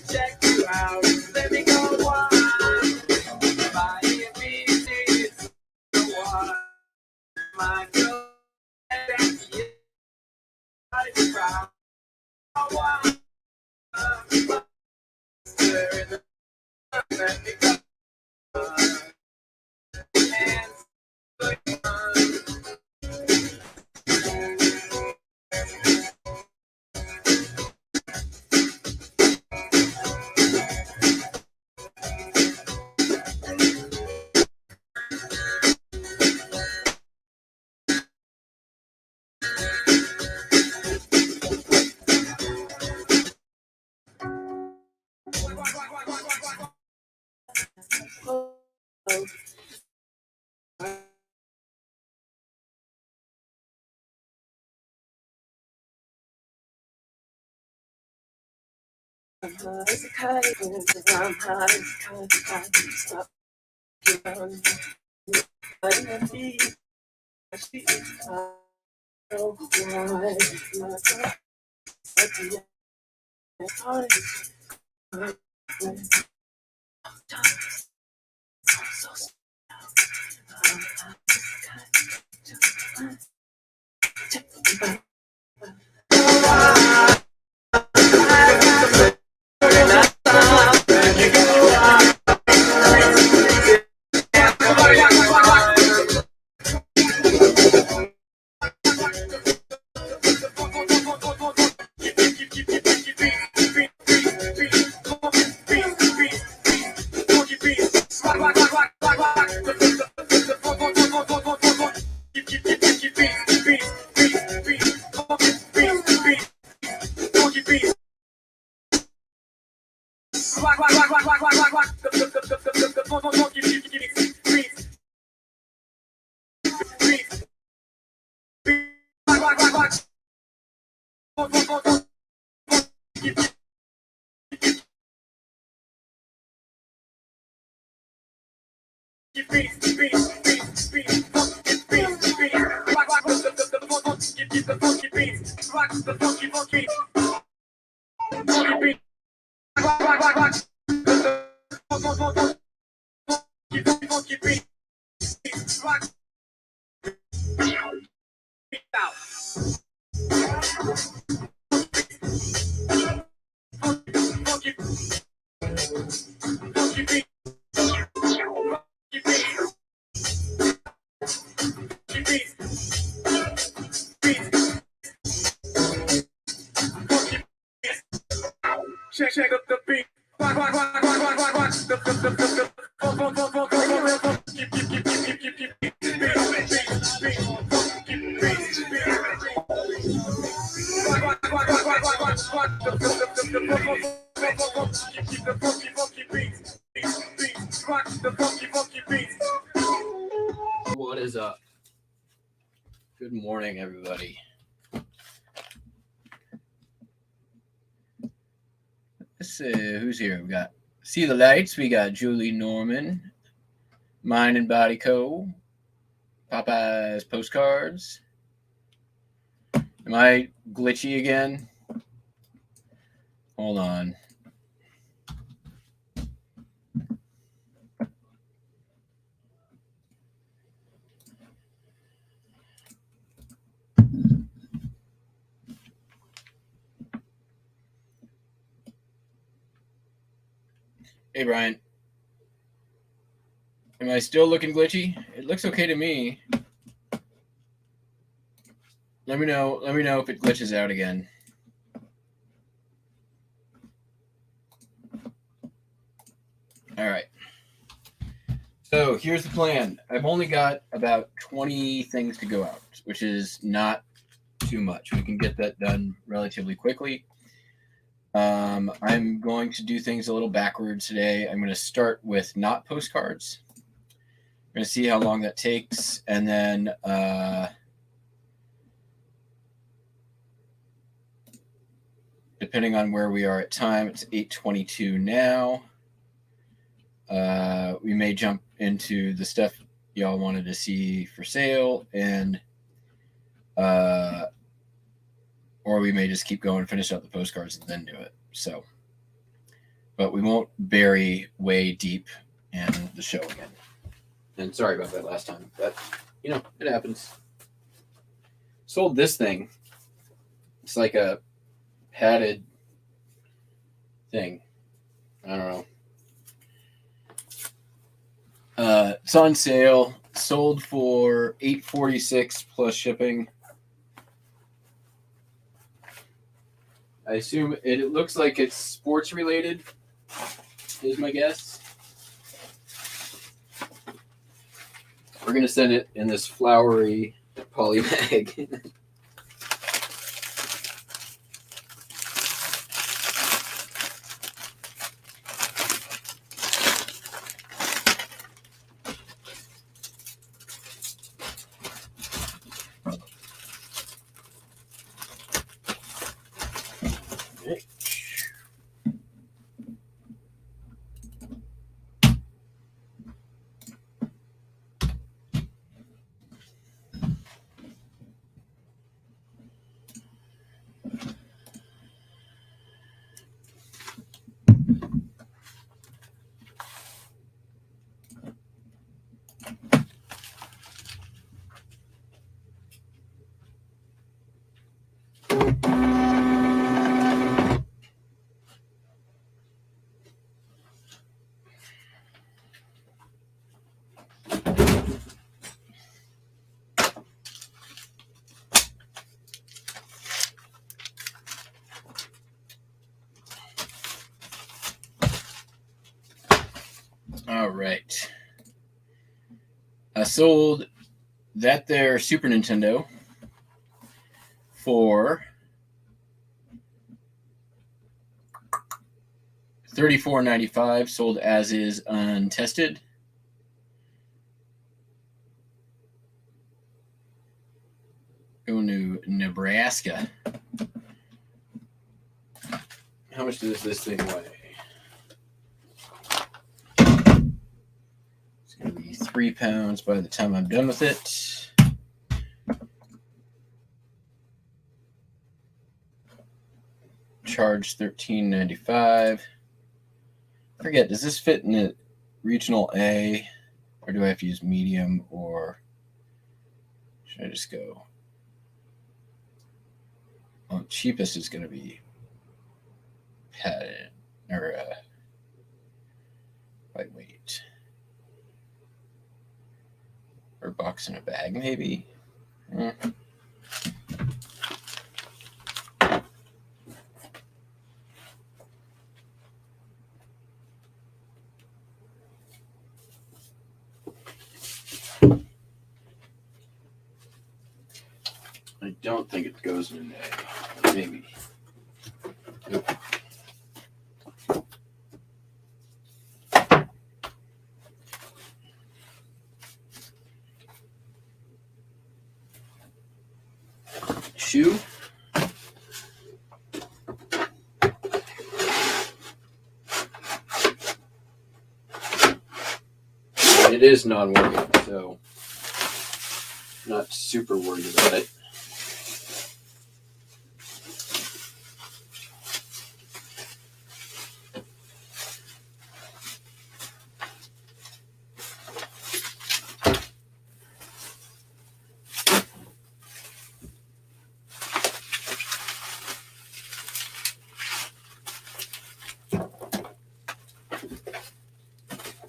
Check you out, let me go on. My EVC is the one. My girl, and you are the crowd. I want let me go on. Hands going on. I'm high as a kite, I'm high as a kite, stop around my feet, my feet, I don't know why, my God, my heart is my so I'm high as a kite, just fine, check the back. Check up the beat. Watch the funky beats. What is up? Good morning, everybody. Let's see who's here. We got See the Lights. We got Julie Norman, Mind and Body Co., Popeye's Postcards. Am I glitchy again? Hold on. Hey, Brian. Am I still looking glitchy? It looks okay to me. Let me know if it glitches out again. All right. So here's the plan. I've only got about 20 things to go out, which is not too much. We can get that done relatively quickly. I'm going to do things a little backwards today. I'm going to start with not postcards. I'm going to see how long that takes, and then depending on where we are at time, it's 8:22 now. We may jump into the stuff y'all wanted to see for sale, and or we may just keep going and finish up the postcards and then do it. So, but we won't bury way deep in the show again. And sorry about that last time, but you know, it happens. Sold this thing. It's like a padded thing. I don't know. It's on sale. Sold for $8.46 plus shipping. I assume it looks like it's sports related, is my guess. We're going to send it in this flowery poly bag. All right. I sold that there Super Nintendo for $34.95, sold as is untested. Going to Nebraska. How much does this thing weigh? It's going to be 3 pounds by the time I'm done with it. Charge $13.95. Forget, does this fit in a regional A, or do I have to use medium, or should I just go? Well, cheapest is going to be padded, or Or box in a bag, maybe. I don't think it goes in an egg. Maybe. Nope. Shoe. It is non-working, so not super worried about it.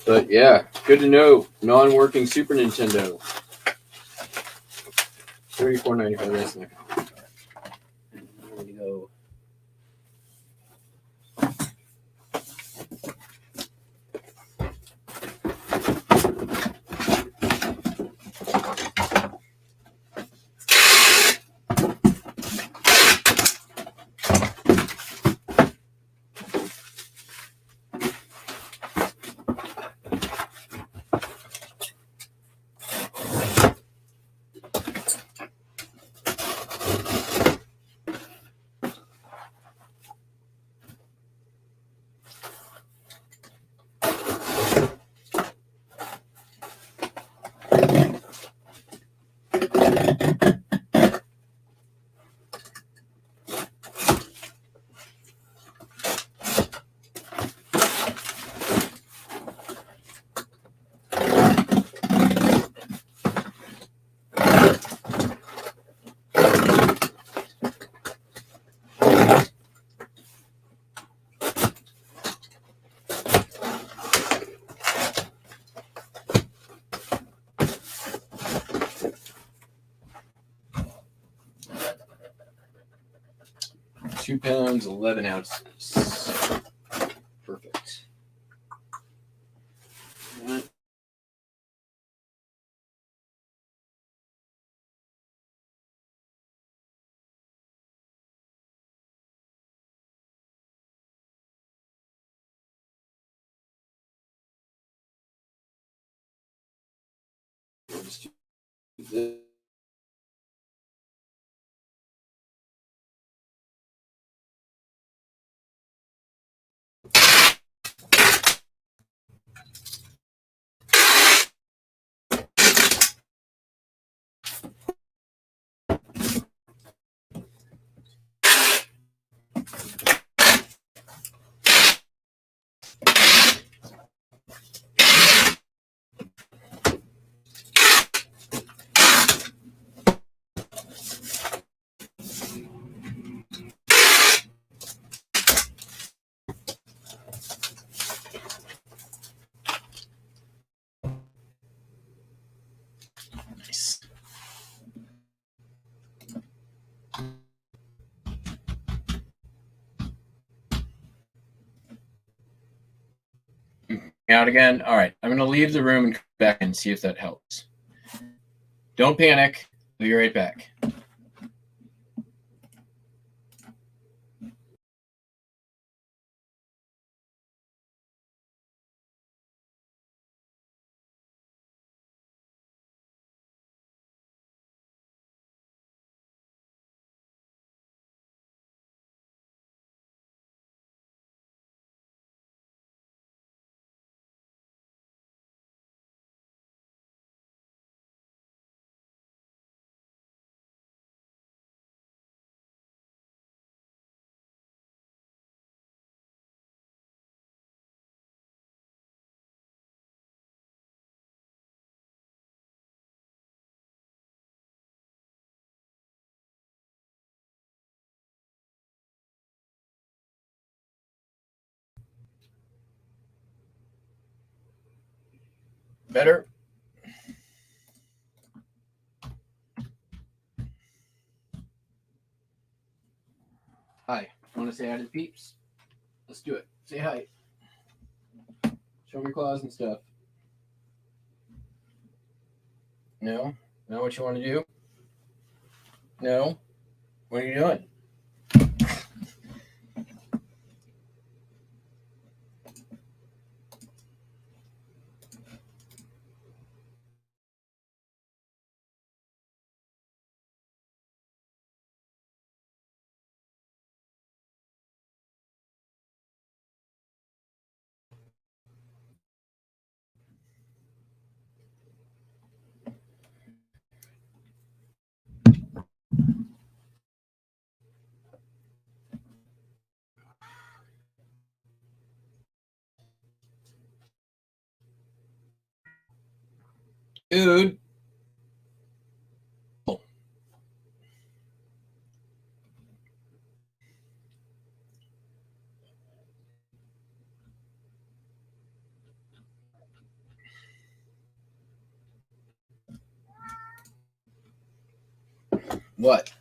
But yeah, good to know. Non-working Super Nintendo. $34.95. That's not gonna be bad. There we go. £2, 11 ounces. Perfect. Just do this. Nice. Out again. All right, I'm going to leave the room and come back and see if that helps. Don't panic. We'll be right back. Better? Hi. Want to say hi to the peeps? Let's do it. Say hi. Show me your claws and stuff. No? Not what you want to do? No? What are you doing? Dude. Oh. What?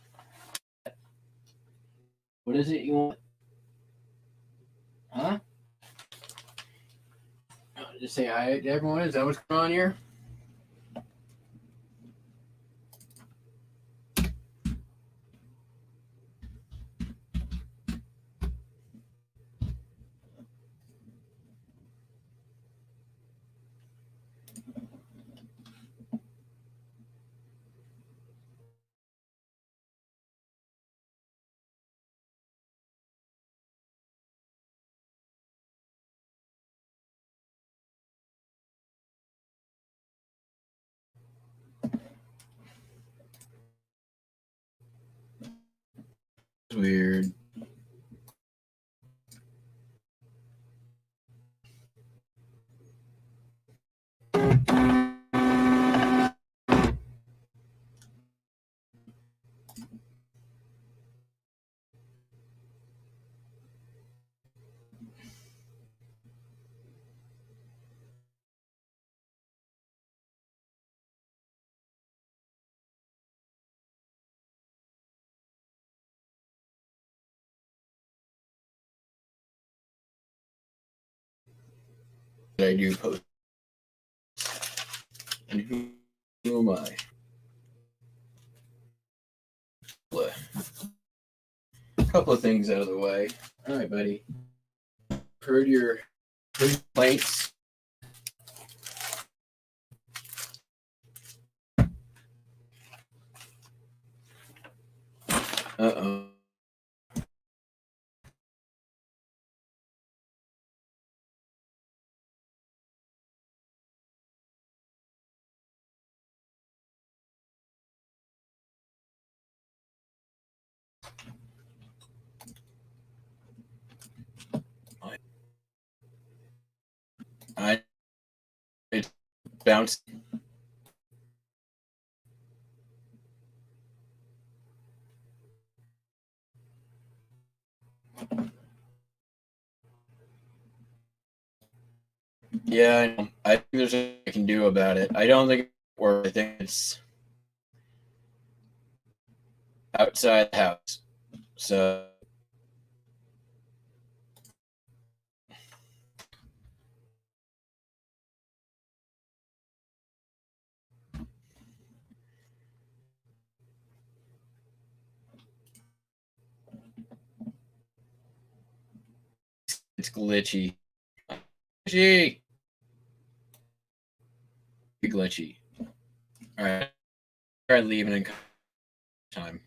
What is it you want? Huh? Just say hi to everyone. Is that what's going on here? It's weird. I do post. And who am I? A couple of things out of the way. All right, buddy. Heard your complaints. Uh-oh. It bounced. Yeah, I think there's nothing I can do about it. I don't think it works. I think it's outside the house. So it's glitchy. Glitchy. Glitchy. All right. Try leaving in time.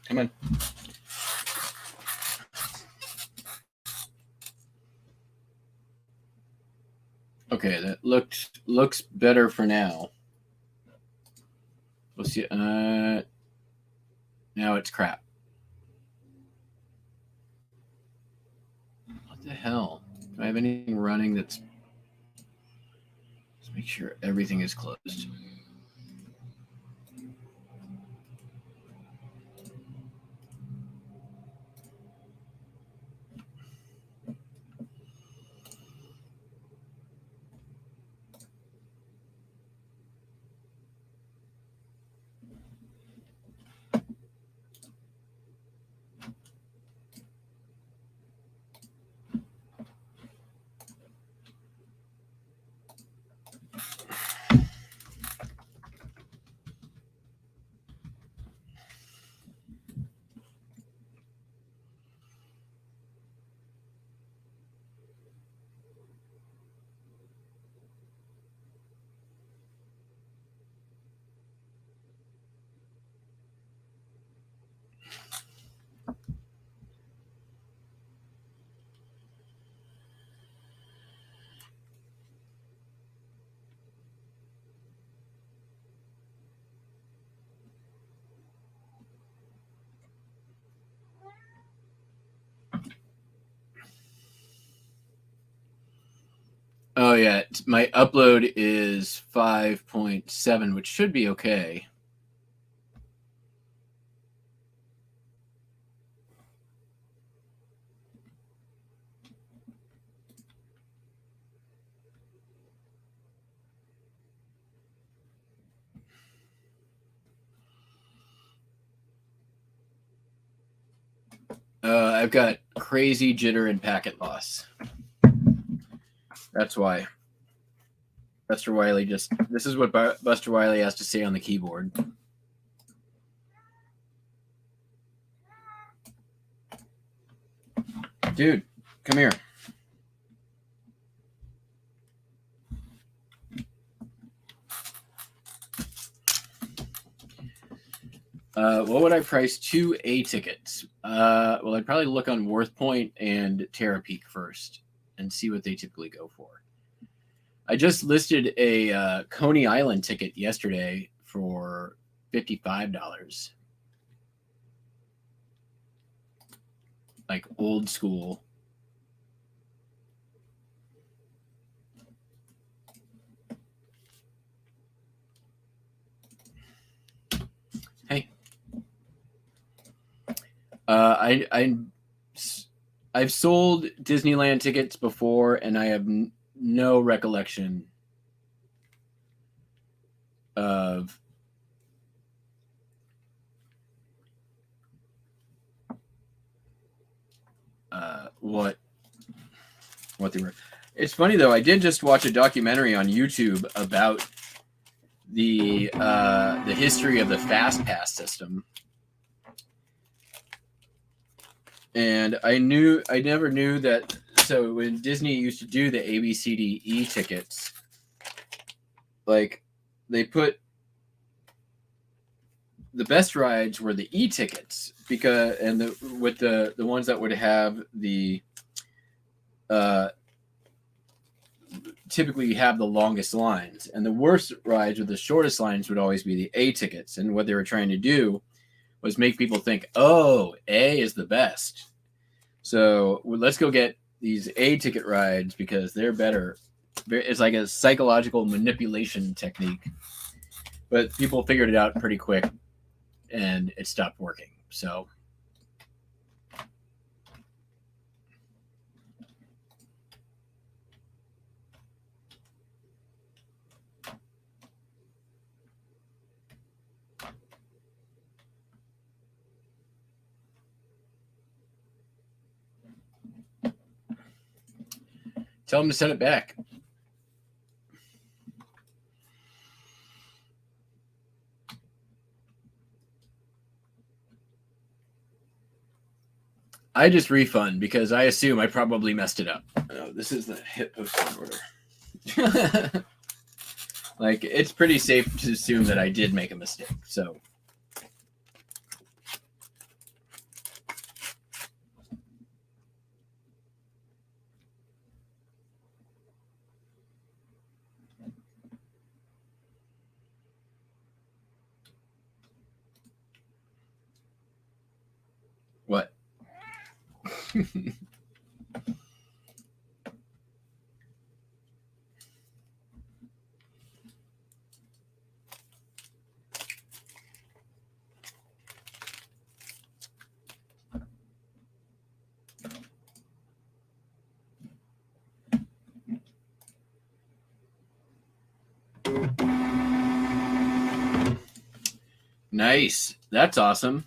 Come on. Okay, that looks better for now. We'll see. Now it's crap. What the hell? Do I have anything running that's... Let's make sure everything is closed. yeah, my upload is 5.7, which should be okay. I've got crazy jitter and packet loss. That's why. Buster Wiley this is what Buster Wiley has to say on the keyboard. Dude, come here. What would I price 2 A tickets? Well, I'd probably look on WorthPoint and Terapeak first and see what they typically go for. I just listed a Coney Island ticket yesterday for $55. Like old school. Hey. I've sold Disneyland tickets before, and I have no recollection of what they were. It's funny though. I did just watch a documentary on YouTube about the history of the Fast Pass system. And I never knew that. So when Disney used to do the ABCDE tickets, like they put the best rides were the E tickets with the ones that would have the typically have the longest lines, and the worst rides with the shortest lines would always be the A tickets. And what they were trying to do was make people think, oh, A is the best. So let's go get these A ticket rides because they're better. It's like a psychological manipulation technique. But people figured it out pretty quick and it stopped working. So tell them to send it back. I just refund because I assume I probably messed it up. Oh, this is the hit posting order. Like, it's pretty safe to assume that I did make a mistake. So what? Nice. That's awesome.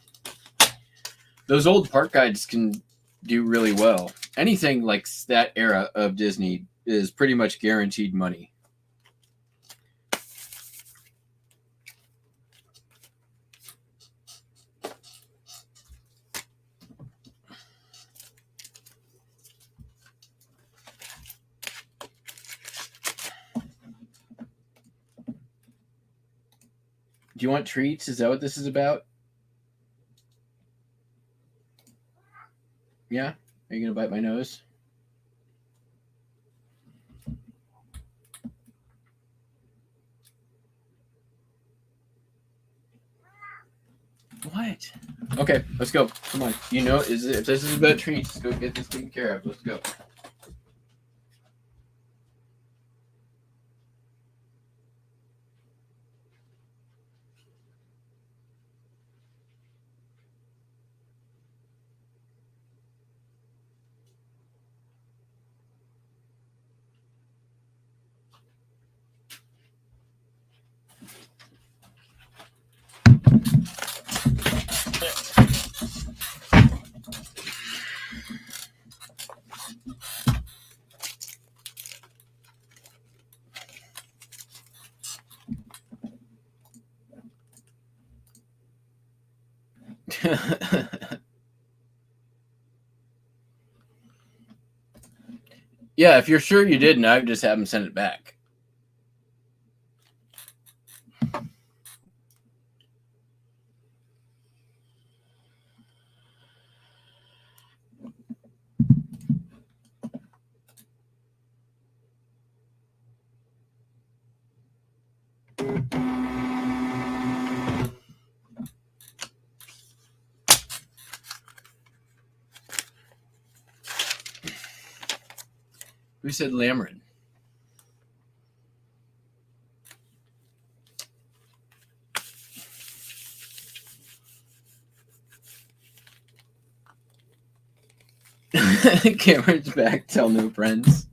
Those old park guides can do really well. Anything like that era of Disney is pretty much guaranteed money. Do you want treats? Is that what this is about? Yeah? Are you going to bite my nose? What? Okay, let's go. Come on. You know, if this is about treats, go get this taken care of. Let's go. Yeah, if you're sure you didn't, I would just have them send it back. Who said Lamarin? Cameron's back. Tell no friends.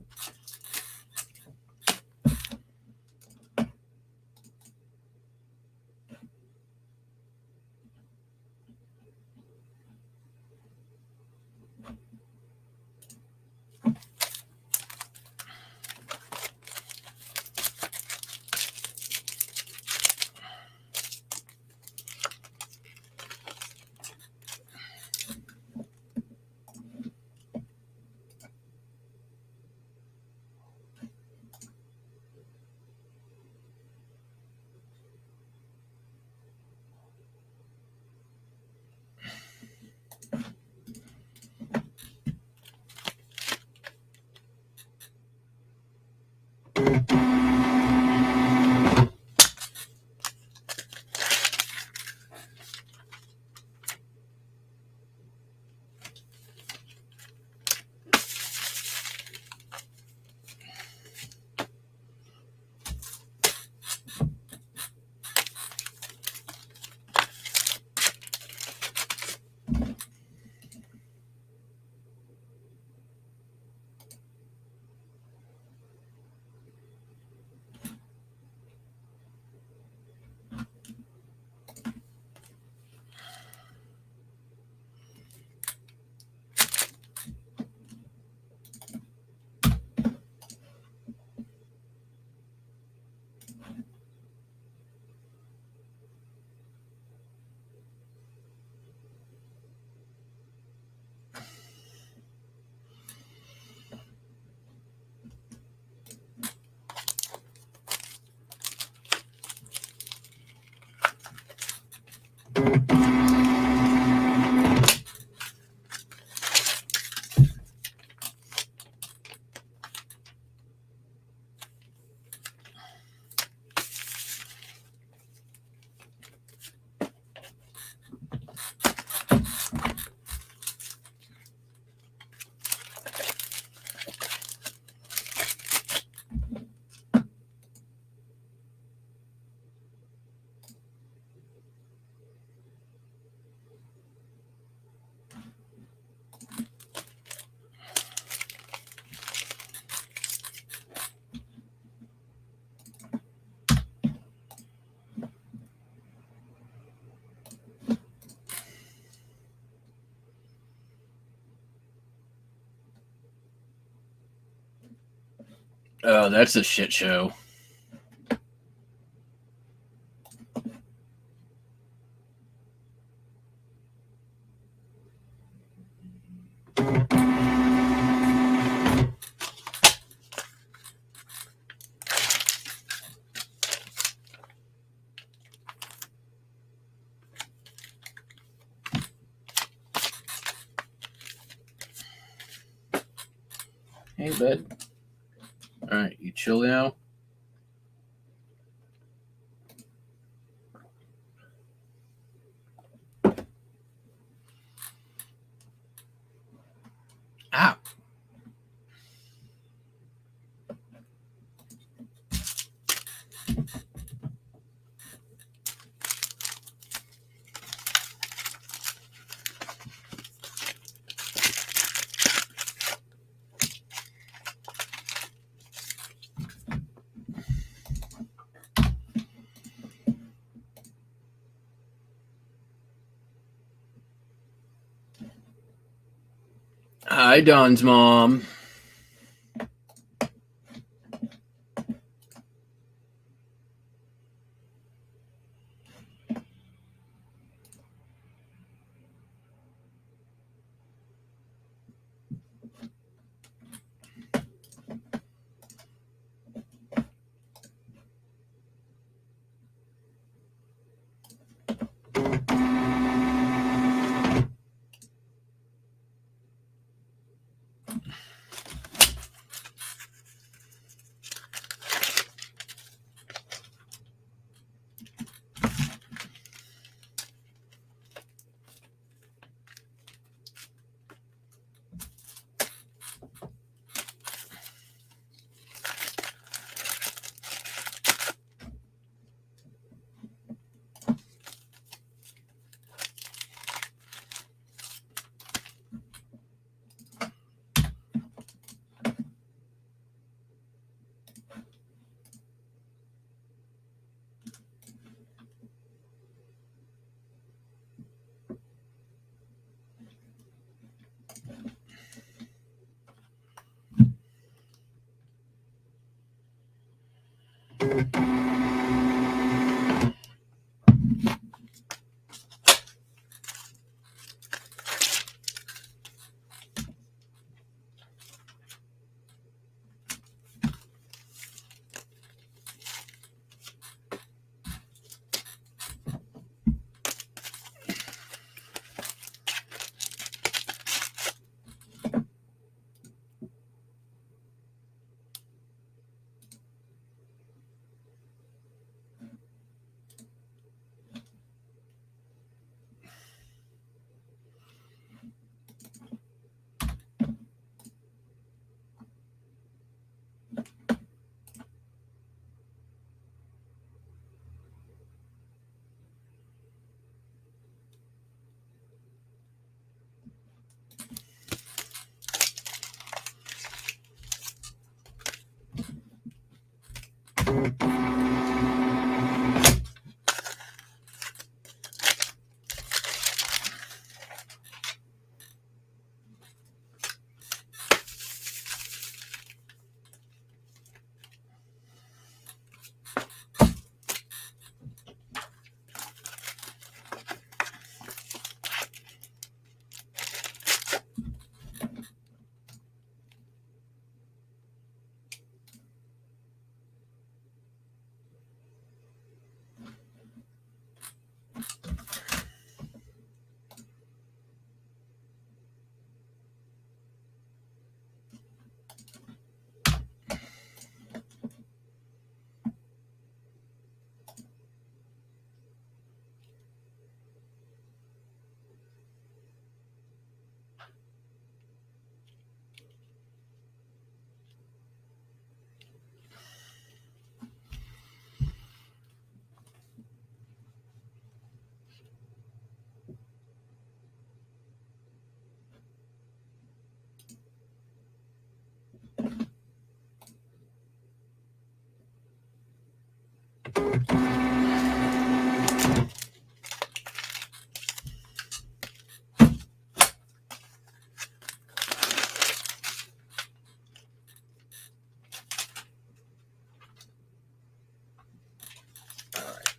Oh, that's a shit show. Hey, bud. All right, you chill now. Ow. Hi, Don's mom.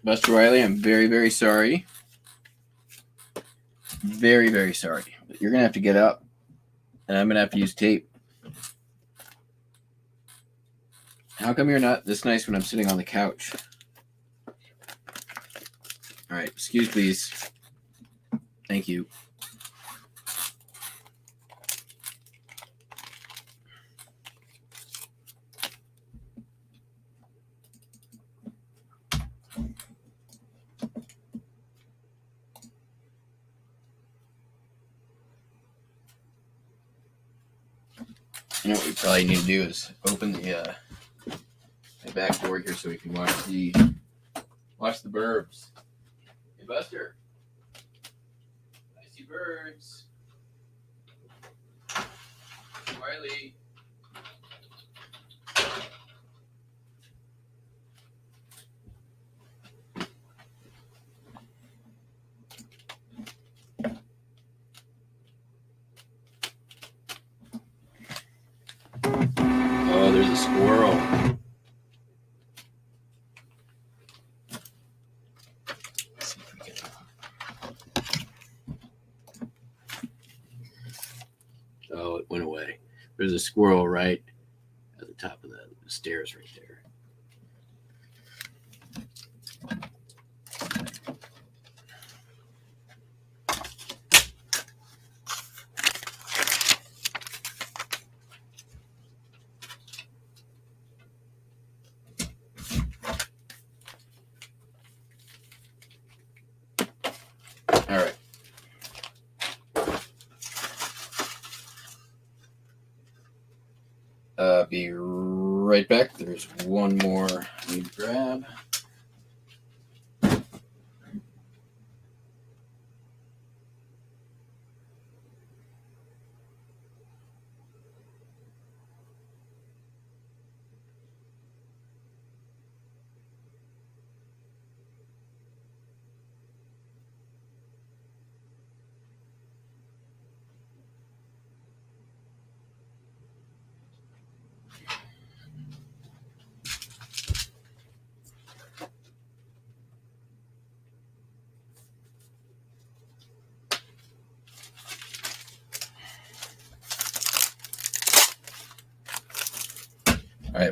Buster Riley, I'm very, very sorry. Very, very sorry. But you're going to have to get up, and I'm going to have to use tape. How come you're not this nice when I'm sitting on the couch? All right, excuse please. Thank you. You know what we probably need to do is open the back door here so we can watch the Burbs. Hey Buster, I see birds. Riley. Oh, there's a squirrel. Let's see if we can... Oh, it went away. There's a squirrel right at the top of the stairs right there. All right. Be right back. There's one more I need to grab.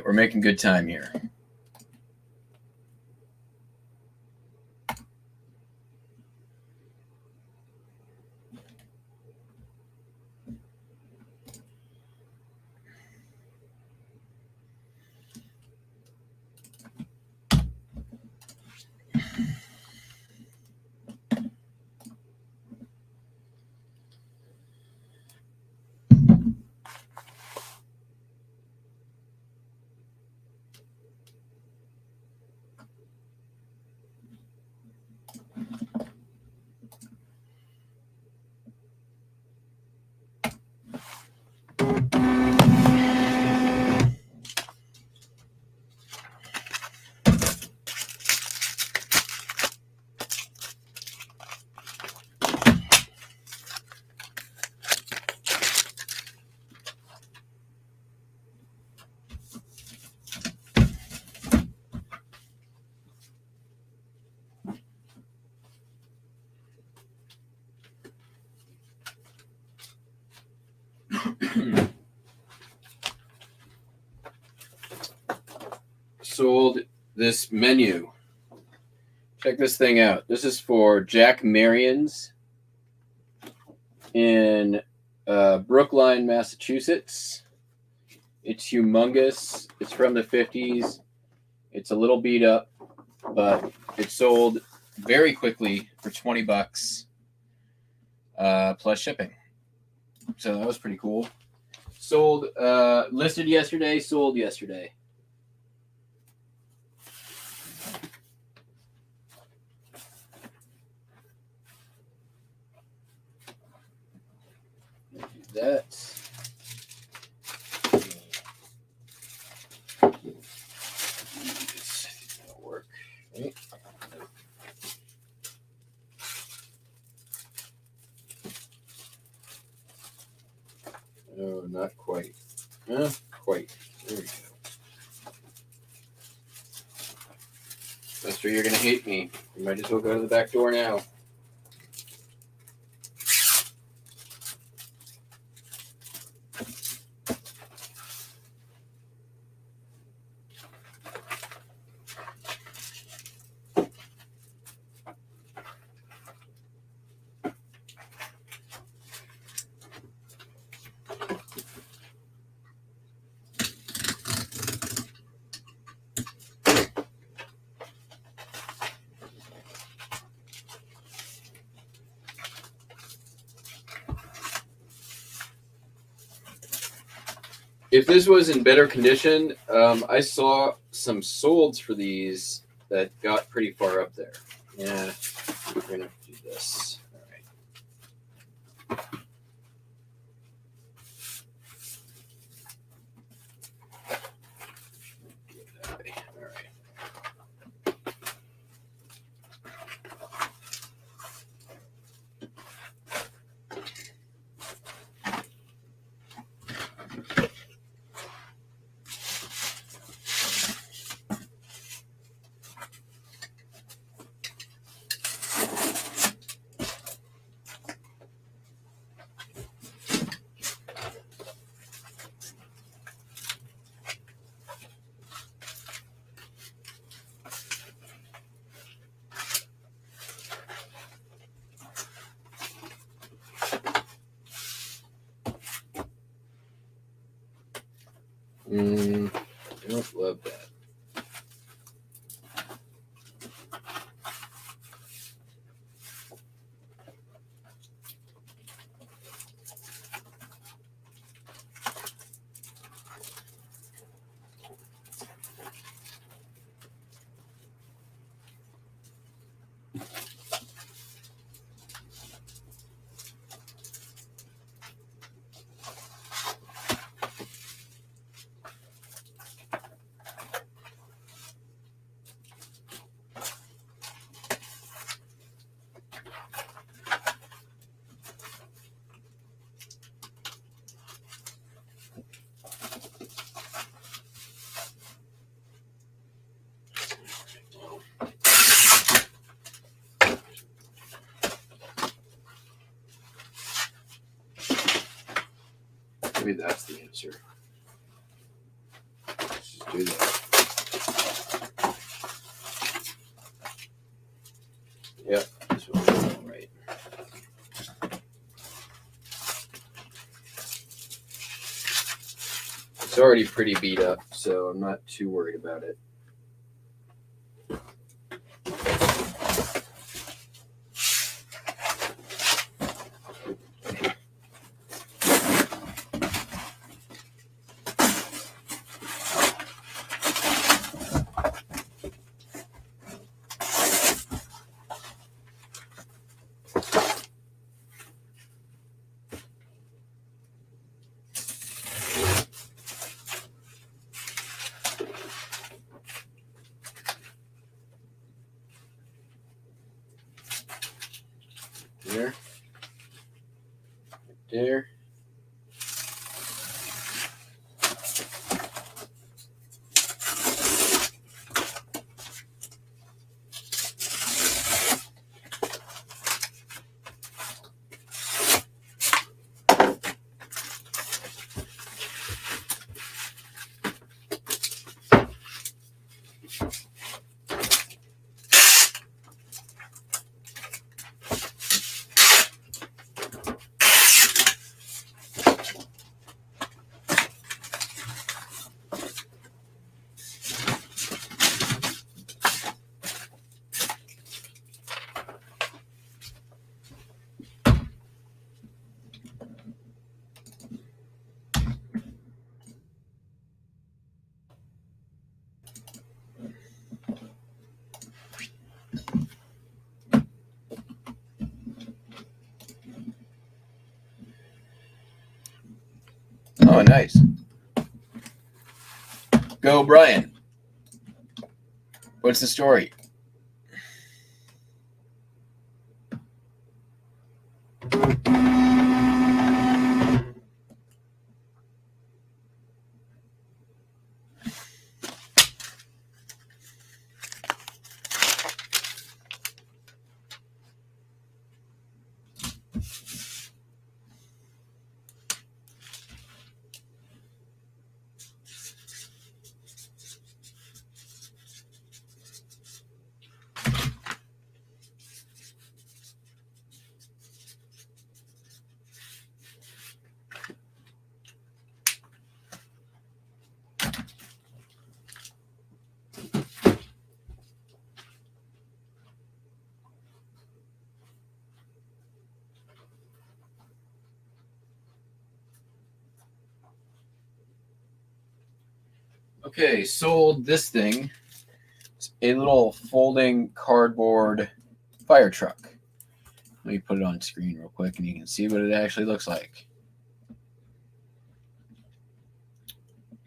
we're making good time here. Sold this menu. Check this thing out. This is for Jack Marion's in Brookline, Massachusetts. It's humongous. It's from the 50s. It's a little beat up, but it sold very quickly for $20 plus shipping. So that was pretty cool. Sold, listed yesterday, sold yesterday. That. That'll work. Right? Oh, not quite. Quite. There we go. Lester, you're gonna hate me. You might as well go to the back door now. If this was in better condition, I saw some solds for these that got pretty far up there. Yeah, we're going to do this. All right. All right. I don't love that. Maybe that's the answer. Let's just do do that. Yep, this one's all right. It's already pretty beat up, so I'm not too worried about it. There. There. Oh, nice. Go, Brian. What's the story? Okay, sold this thing. It's a little folding cardboard fire truck. Let me put it on screen real quick and you can see what it actually looks like.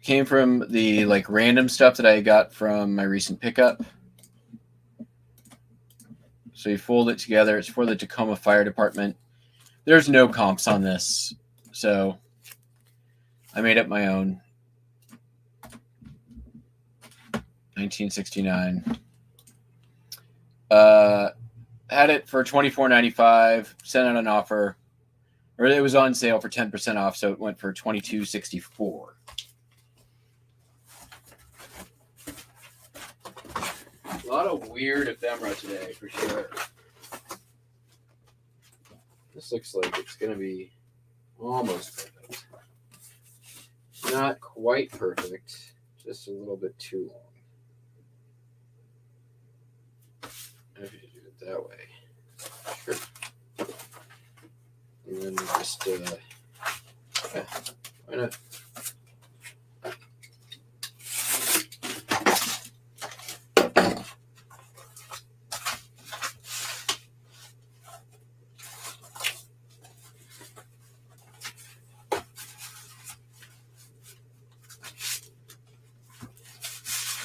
Came from the random stuff that I got from my recent pickup. So you fold it together. It's for the Tacoma Fire Department. There's no comps on this, so I made up my own. 1969. Had it for $24.95. Sent out an offer, or it was on sale for 10% off, so it went for $22.64. A lot of weird ephemera today, for sure. This looks like it's going to be almost perfect. Not quite perfect, just a little bit too long. Maybe do it that way. Sure. And then just, yeah, why not?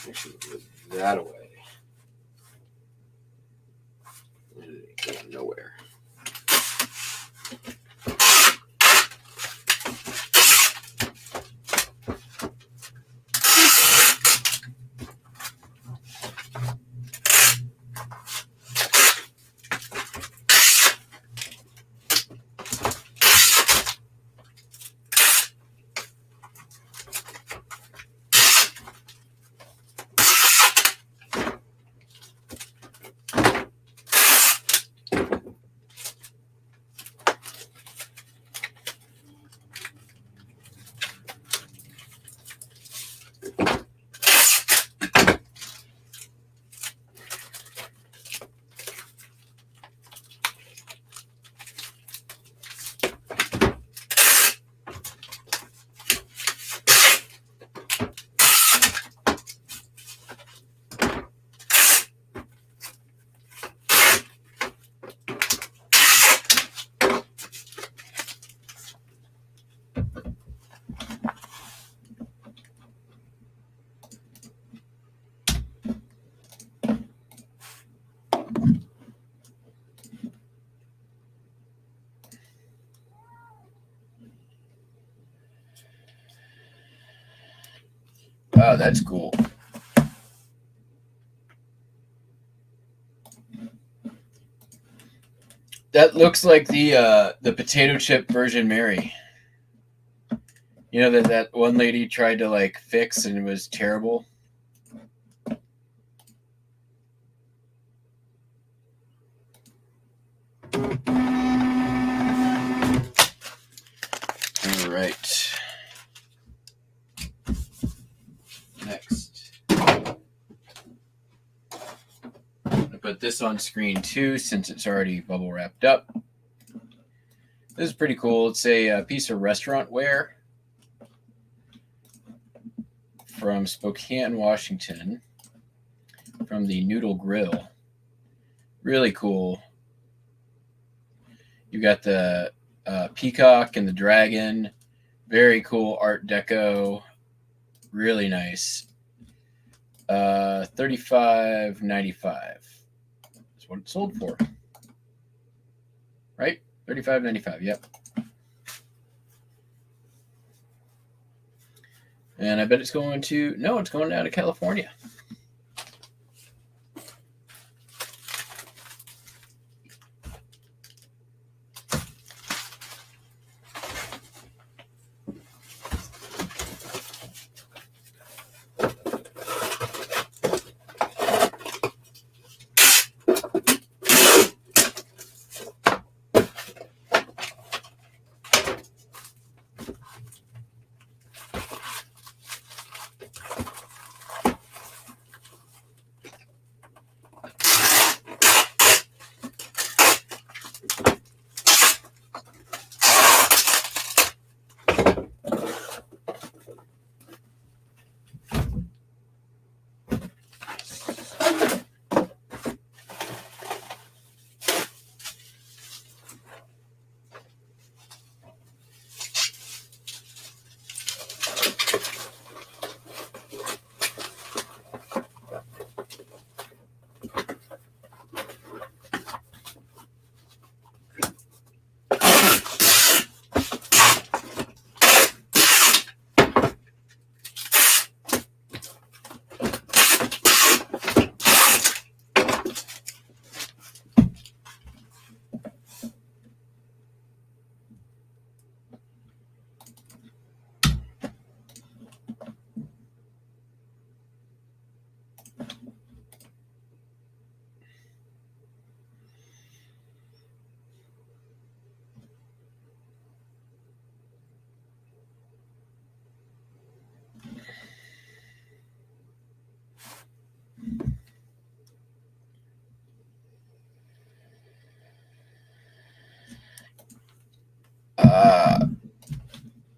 Actually, put that away. It goes nowhere. Wow, that's cool. That looks like the potato chip Virgin Mary. You know that one lady tried to like fix and it was terrible. All right. Next. I'm gonna put this on screen too since it's already bubble wrapped up. This is pretty cool. It's a piece of restaurant ware from Spokane, Washington, from the Noodle Grill. Really cool. You got the peacock and the dragon. Very cool Art Deco. Really nice. $35.95. That's what it sold for. Right? $35.95. Yep. And I bet it's going to... No, it's going down to California.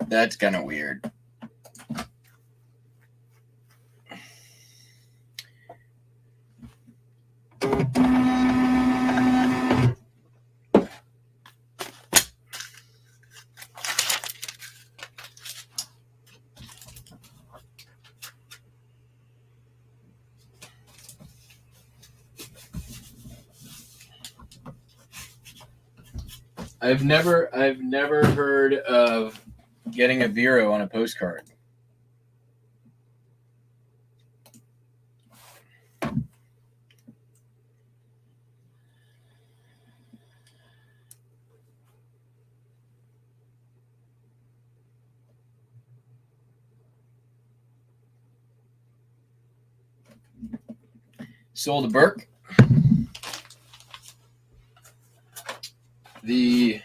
That's kind of weird. I've never heard of getting a Vero on a postcard. Sold a Burke. The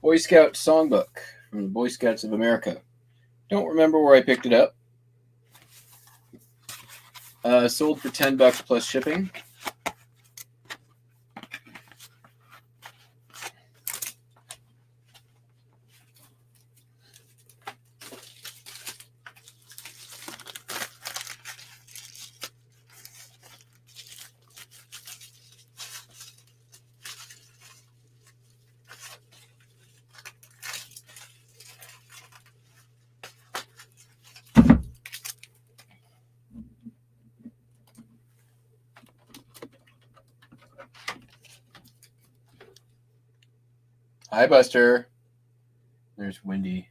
Boy Scout Songbook from the Boy Scouts of America. Don't remember where I picked it up. Sold for $10 plus shipping. Hi, Buster. There's Wendy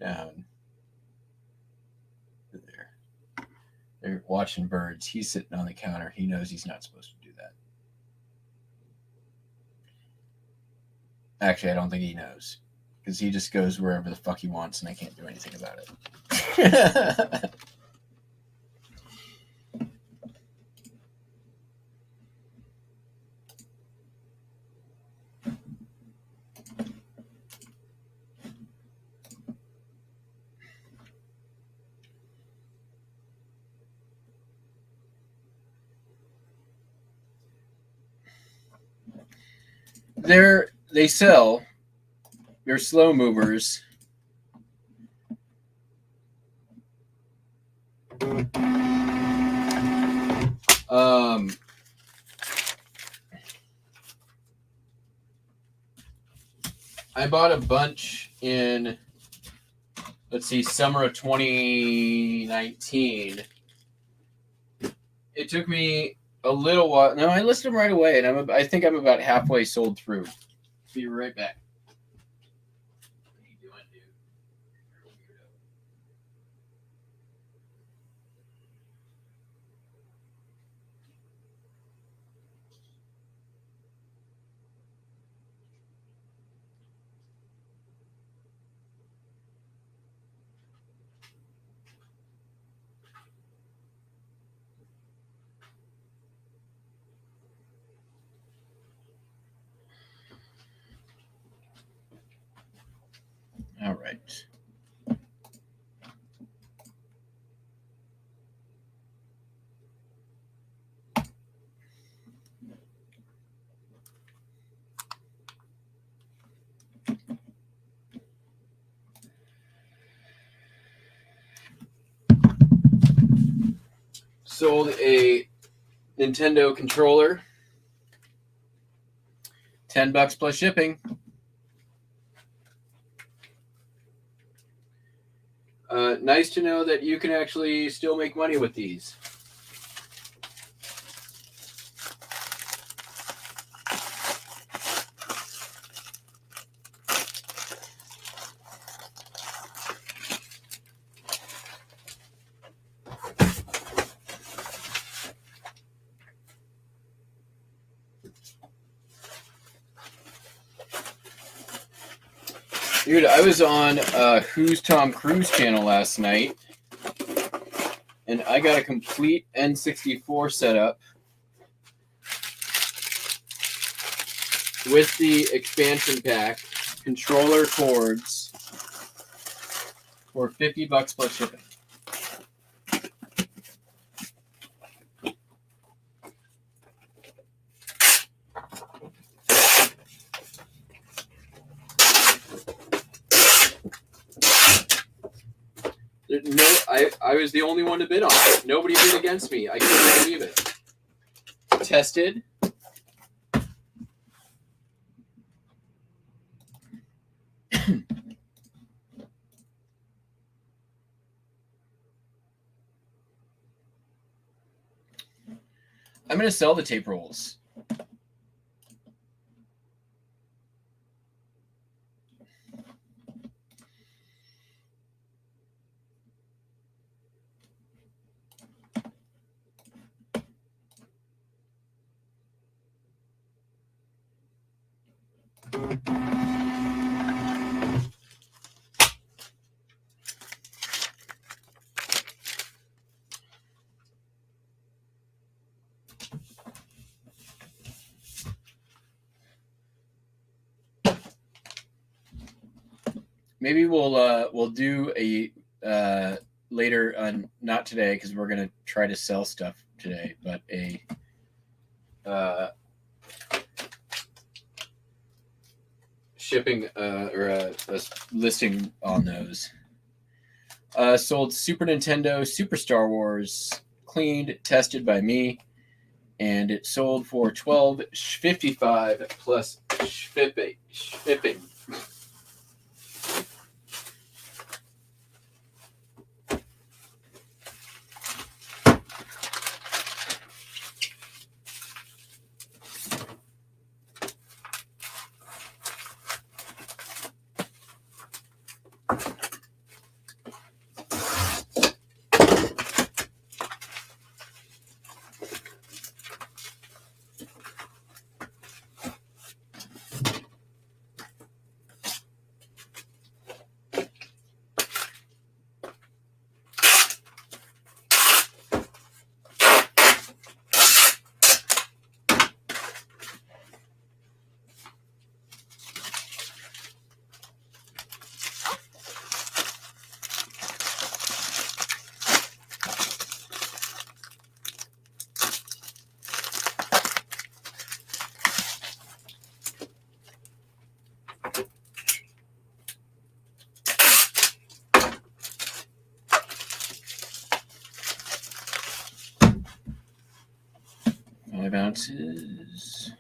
down there. watching birds. He's sitting on the counter. He knows he's not supposed to do that. Actually, I don't think he knows, because he just goes wherever the fuck he wants, and I can't do anything about it. They sell. They're slow movers. I bought a bunch in, let's see, summer of 2019. It took me a little while. No, I listed them right away, and I think I'm about halfway sold through. Be right back. What are you doing, dude? You're a weirdo. All right. Sold a Nintendo controller. $10 plus shipping. Nice to know that you can actually still make money with these. Dude, I was on Who's Tom Cruise channel last night, and I got a complete N64 setup with the expansion pack, controller cords, for $50 plus shipping. No, I was the only one to bid on it. Nobody bid against me. I couldn't believe it. Tested. I'm going to sell the tape rolls. Maybe we'll do a later on, not today because we're gonna try to sell stuff today, but a shipping or a listing on those. Sold Super Nintendo, Super Star Wars, cleaned, tested by me, and it sold for $12.55 plus shipping. 5 ounces.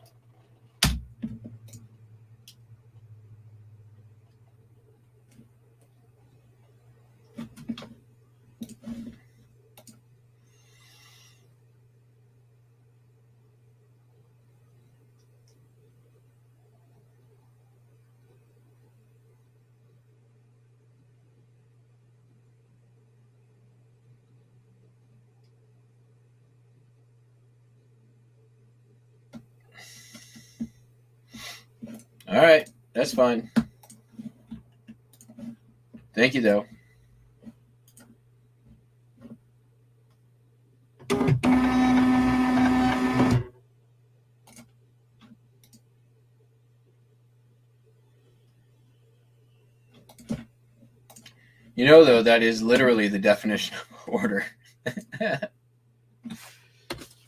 All right, that's fine. Thank you, though. You know, though, that is literally the definition of order.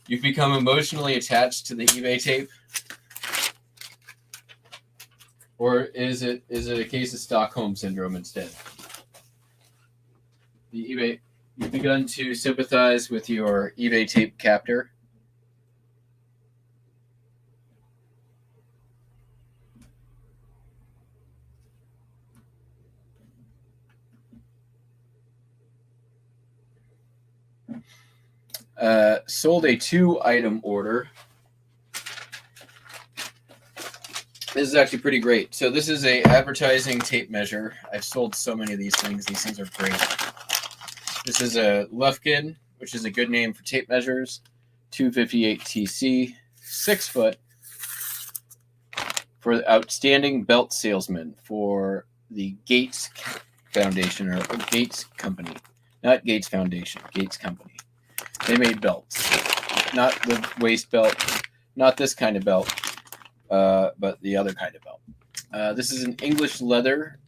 You've become emotionally attached to the eBay tape? Or is it a case of Stockholm Syndrome instead? You've begun to sympathize with your eBay tape captor? Sold a 2-item order. This is actually pretty great. So this is a advertising tape measure. I've sold so many of these things. These things are great. This is a Lufkin, which is a good name for tape measures. 258 TC, 6 foot, for the outstanding belt salesman for the Gates Foundation, or Gates Company. Not Gates Foundation, Gates Company. They made belts. Not the waist belt, not this kind of belt, but the other kind of belt. This is an English leather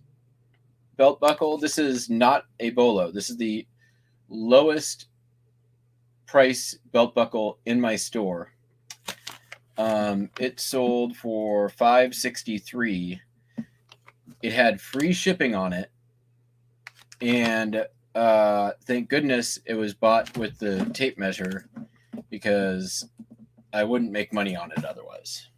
belt buckle. This is not a bolo. This is the lowest price belt buckle in my store. It sold for $5.63. It had free shipping on it, and thank goodness it was bought with the tape measure, because I wouldn't make money on it otherwise.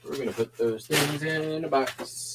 We're going to put those things in a box.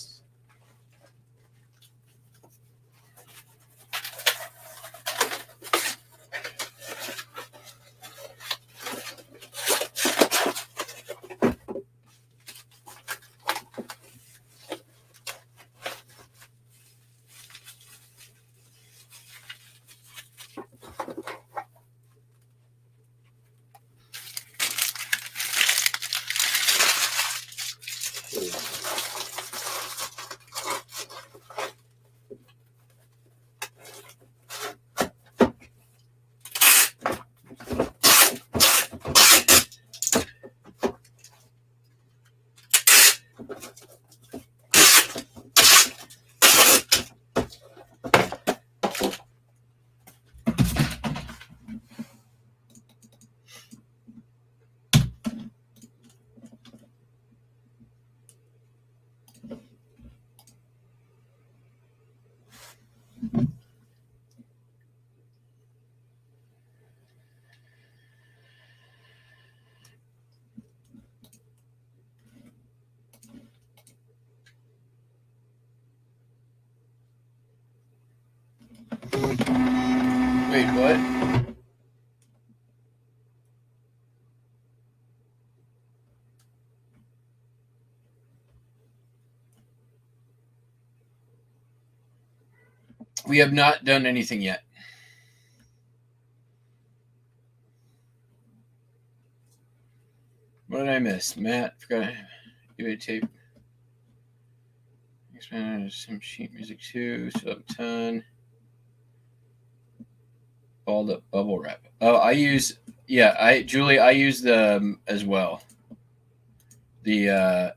Wait, what? We have not done anything yet. What did I miss? Matt, forgot eBay tape. Expand some sheet music too. Still have a ton. Balled up bubble wrap. Oh, I use Julie, I use them as well. The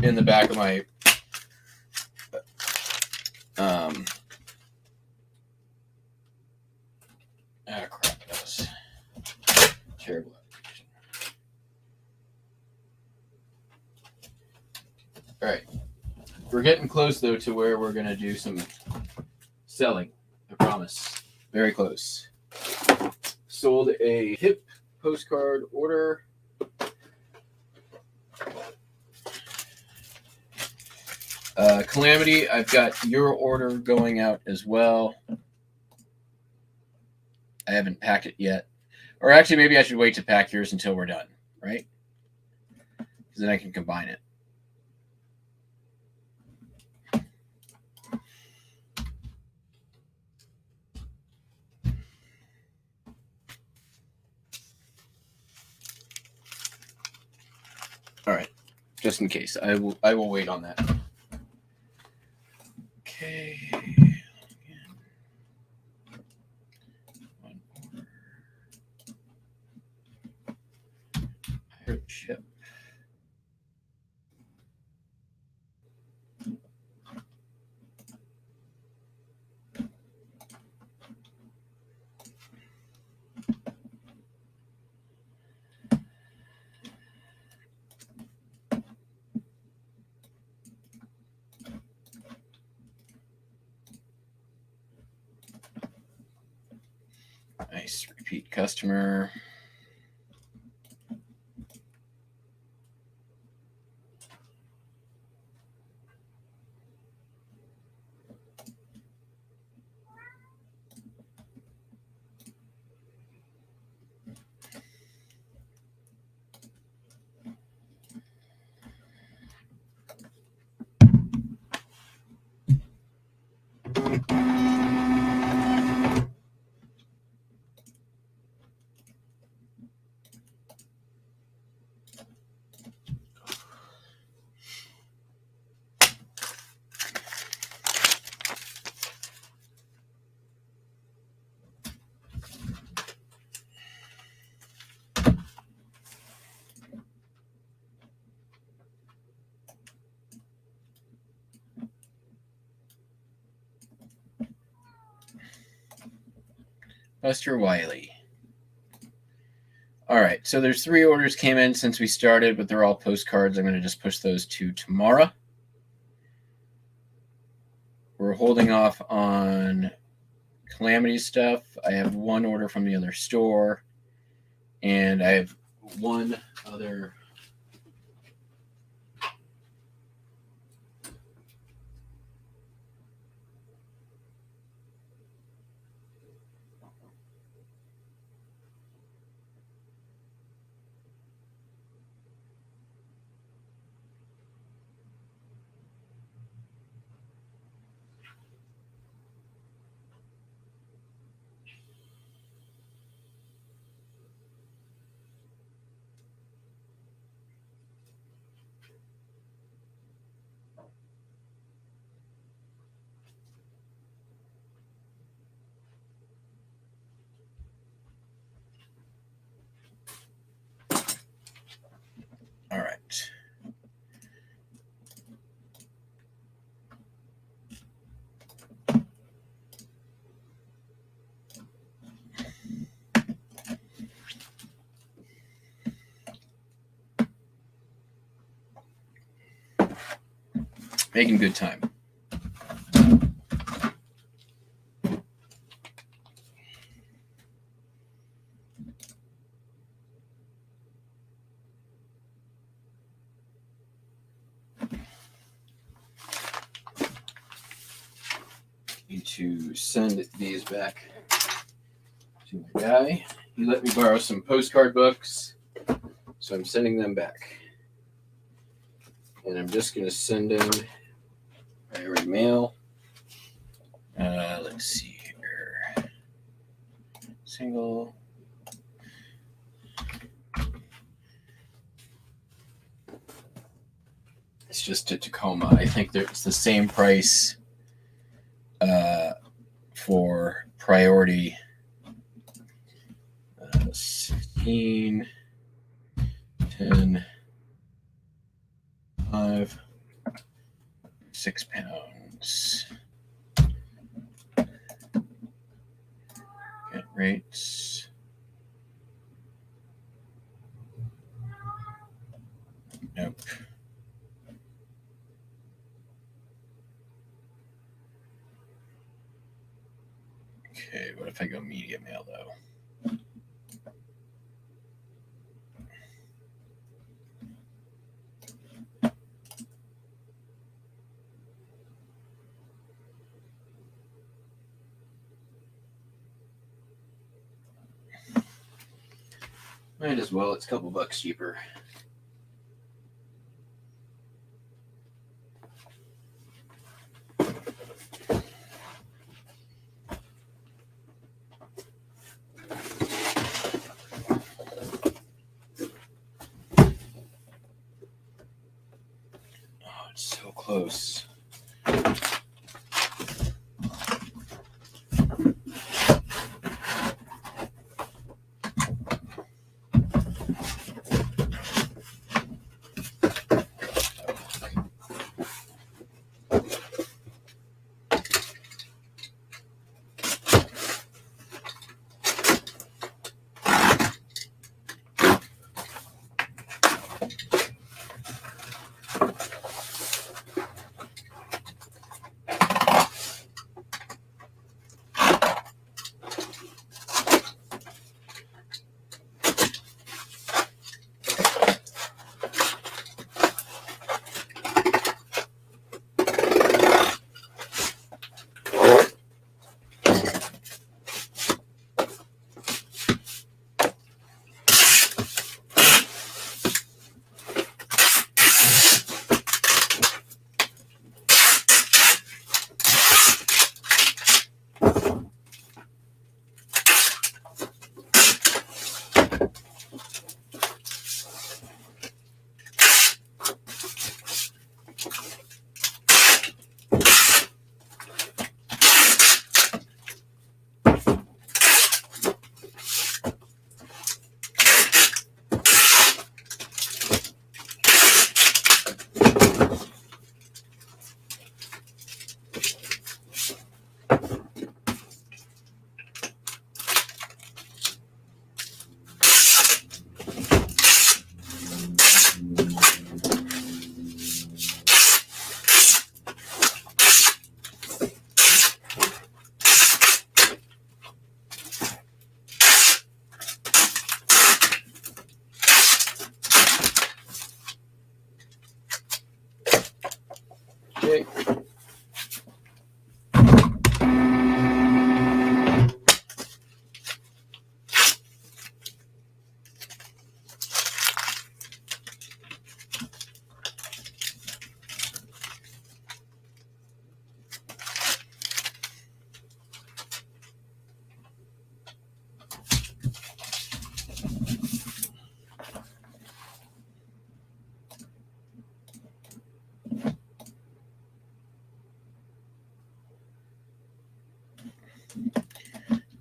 in the back of my crap, that was terrible. All right, we're getting close though to where we're gonna do some selling. I promise, very close. Sold a hip postcard order. Calamity, I've got your order going out as well. I haven't packed it yet. Or actually, maybe I should wait to pack yours until we're done, right? Because then I can combine it. All right, just in case. I will wait on that. Okay. One order. Ship. Nice repeat customer. Buster Wiley. All right, so there's 3 orders came in since we started, but they're all postcards. I'm going to just push those to tomorrow. We're holding off on Calamity stuff. I have 1 order from the other store, and I have 1 other. All right. Making good time. Need to send these back to my guy. He let me borrow some postcard books, so I'm sending them back. And I'm just going to send them by mail. Let's see here. Single. It's just to Tacoma. I think it's the same price for priority. 16, 10, 5, 6 pounds. Get rates. Nope. Okay, what if I go media mail though? Might as well. It's a couple bucks cheaper. Oh, it's so close. Okay.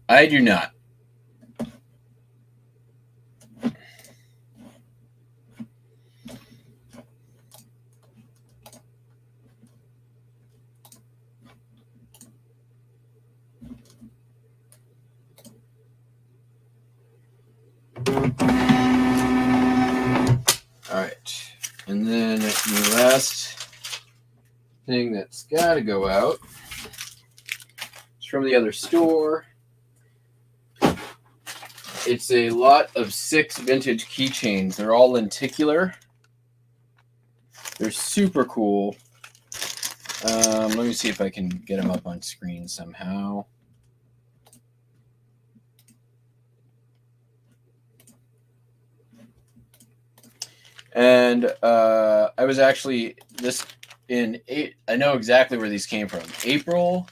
I do not. All right. And then the last thing that's got to go out is from the other store. It's a lot of 6 vintage keychains. They're all lenticular. They're super cool. Let me see if I can get them up on screen somehow. And I was actually I know exactly where these came from. April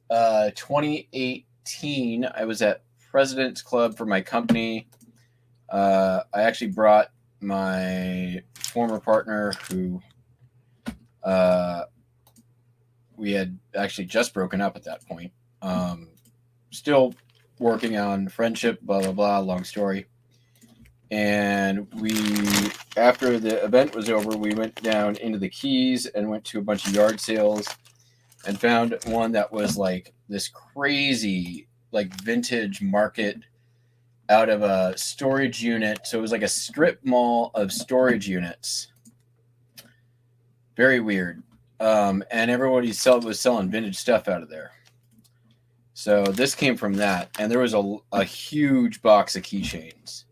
2018, I was at President's Club for my company. I actually brought my former partner who We had actually just broken up at that point. Still working on friendship, blah, blah, blah, long story. And after the event was over, we went down into the Keys and went to a bunch of yard sales and found one that was like this crazy, like vintage market out of a storage unit. So it was like a strip mall of storage units. Very weird. And everybody was selling vintage stuff out of there. So this came from that. And there was a huge box of keychains.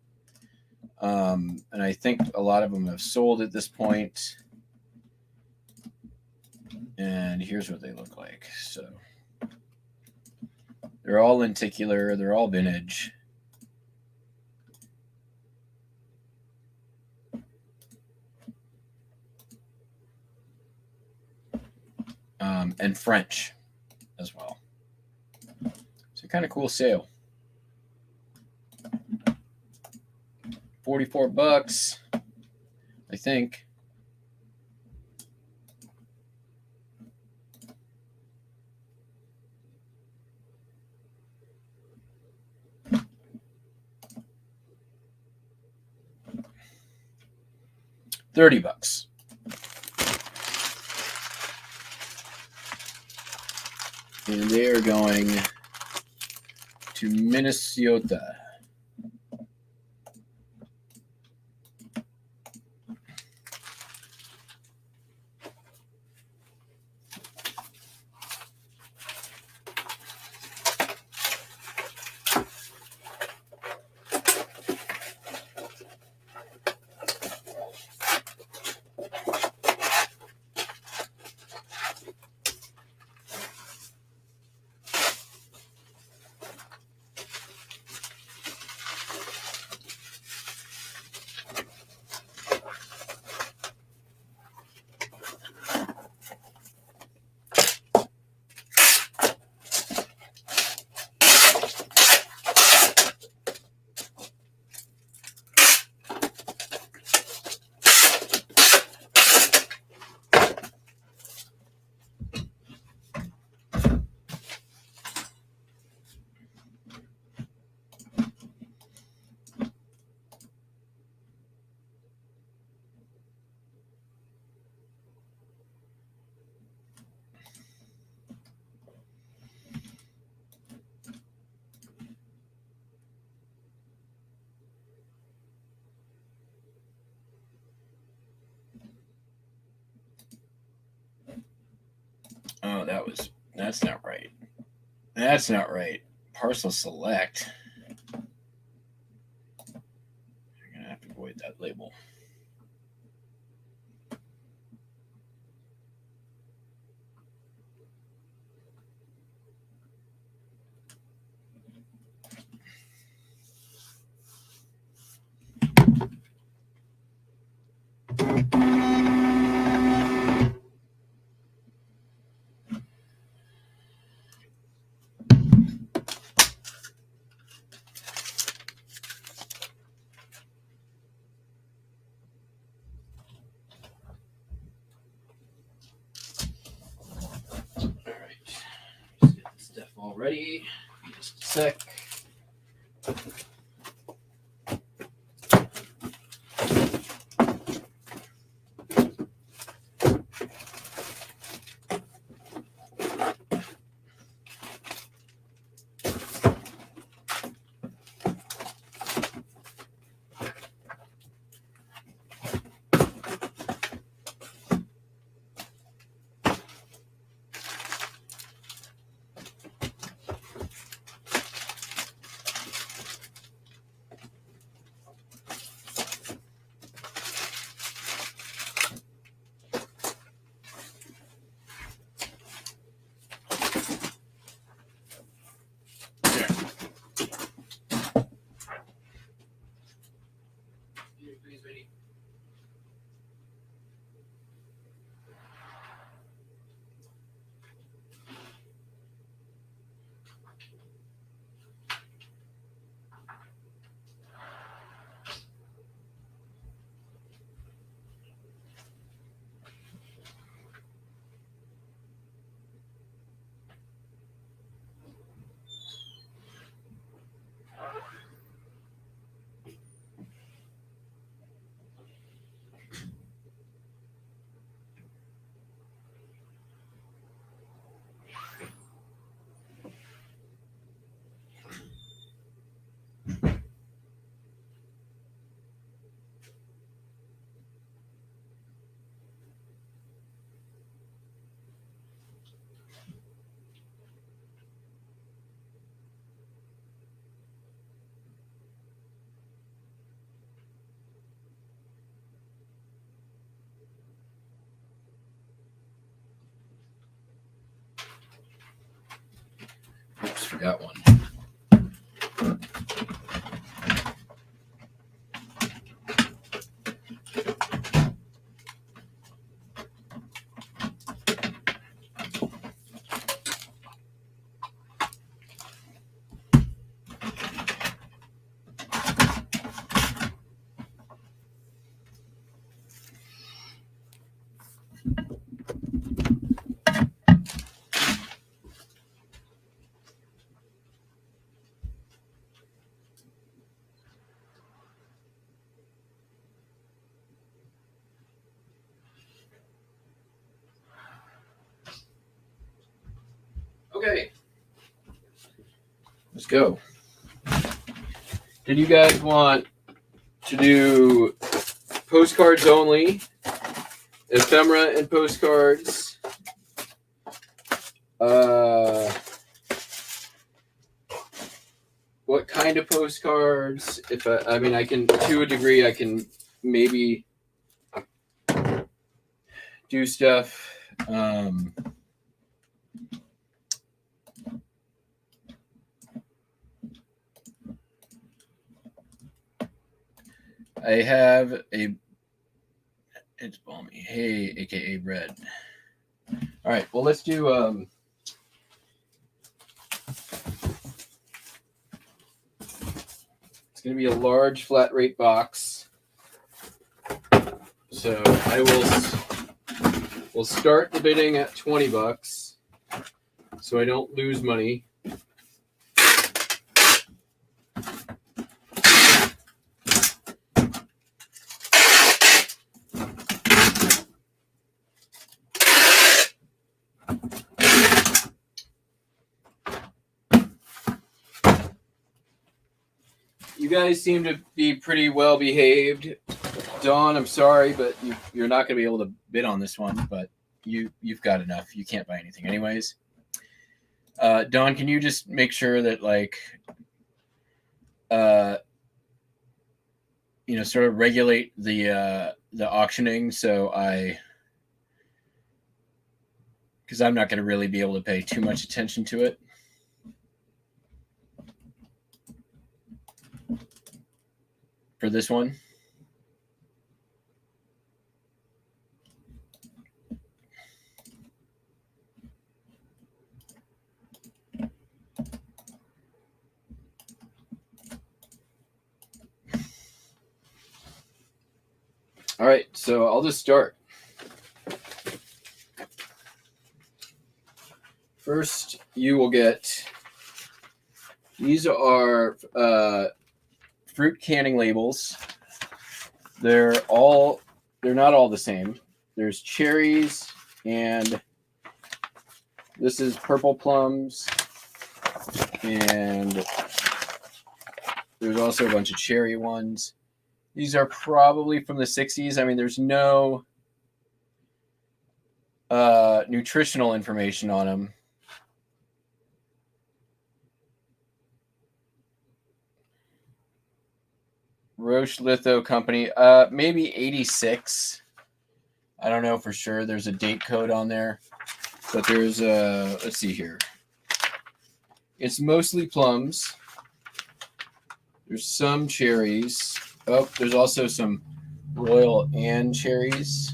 And I think a lot of them have sold at this point. And here's what they look like. So they're all lenticular. They're all vintage. And French as well. It's a kind of cool sale. $44, I think. $30. And they are going to Minnesota. Oh, that's not right. That's not right. Parcel select. I'm going to have to avoid that label. Stuff all ready. Just a sec. Got one. Okay. Let's go. Did you guys want to do postcards only, ephemera and postcards? What kind of postcards? If I mean, I can, to a degree, I can maybe do stuff. I have it's balmy. Hey, aka bread. All right, well, let's do it's going to be a large flat rate box. So we'll start the bidding at $20 so I don't lose money. You guys seem to be pretty well behaved. Dawn, I'm sorry, but you're not going to be able to bid on this one, but you've got enough. You can't buy anything anyways. Dawn, can you just make sure that, like, sort of regulate the auctioning because I'm not going to really be able to pay too much attention to it. For this one. All right, so I'll just start. First, you will get, these are fruit canning labels. They're not all the same. There's cherries, and this is purple plums, and there's also a bunch of cherry ones. These are probably from the 60s. I mean, there's no nutritional information on them. Roche Litho Company, maybe 86. I don't know for sure. There's a date code on there, but there's let's see here. It's mostly plums. There's some cherries. Oh, there's also some Royal Anne cherries.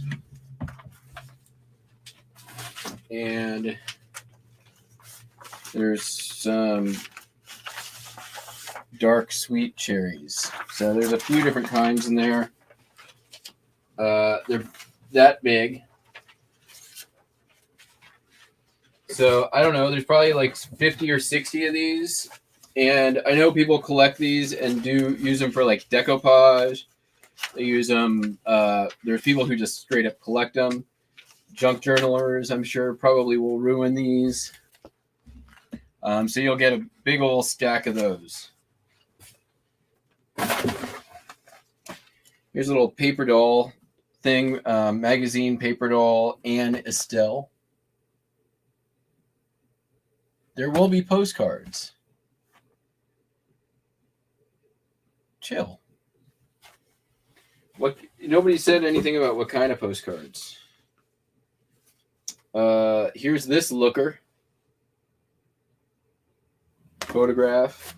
And there's some dark sweet cherries. So there's a few different kinds in there. They're that big. So I don't know. There's probably like 50 or 60 of these. And I know people collect these and use them for like decoupage. They use them. There's people who just straight up collect them. Junk journalers, I'm sure, probably will ruin these. So you'll get a big old stack of those. Here's a little paper doll thing, magazine paper doll, Anne Estelle. There will be postcards. Chill. What? Nobody said anything about what kind of postcards. Here's this looker. photograph.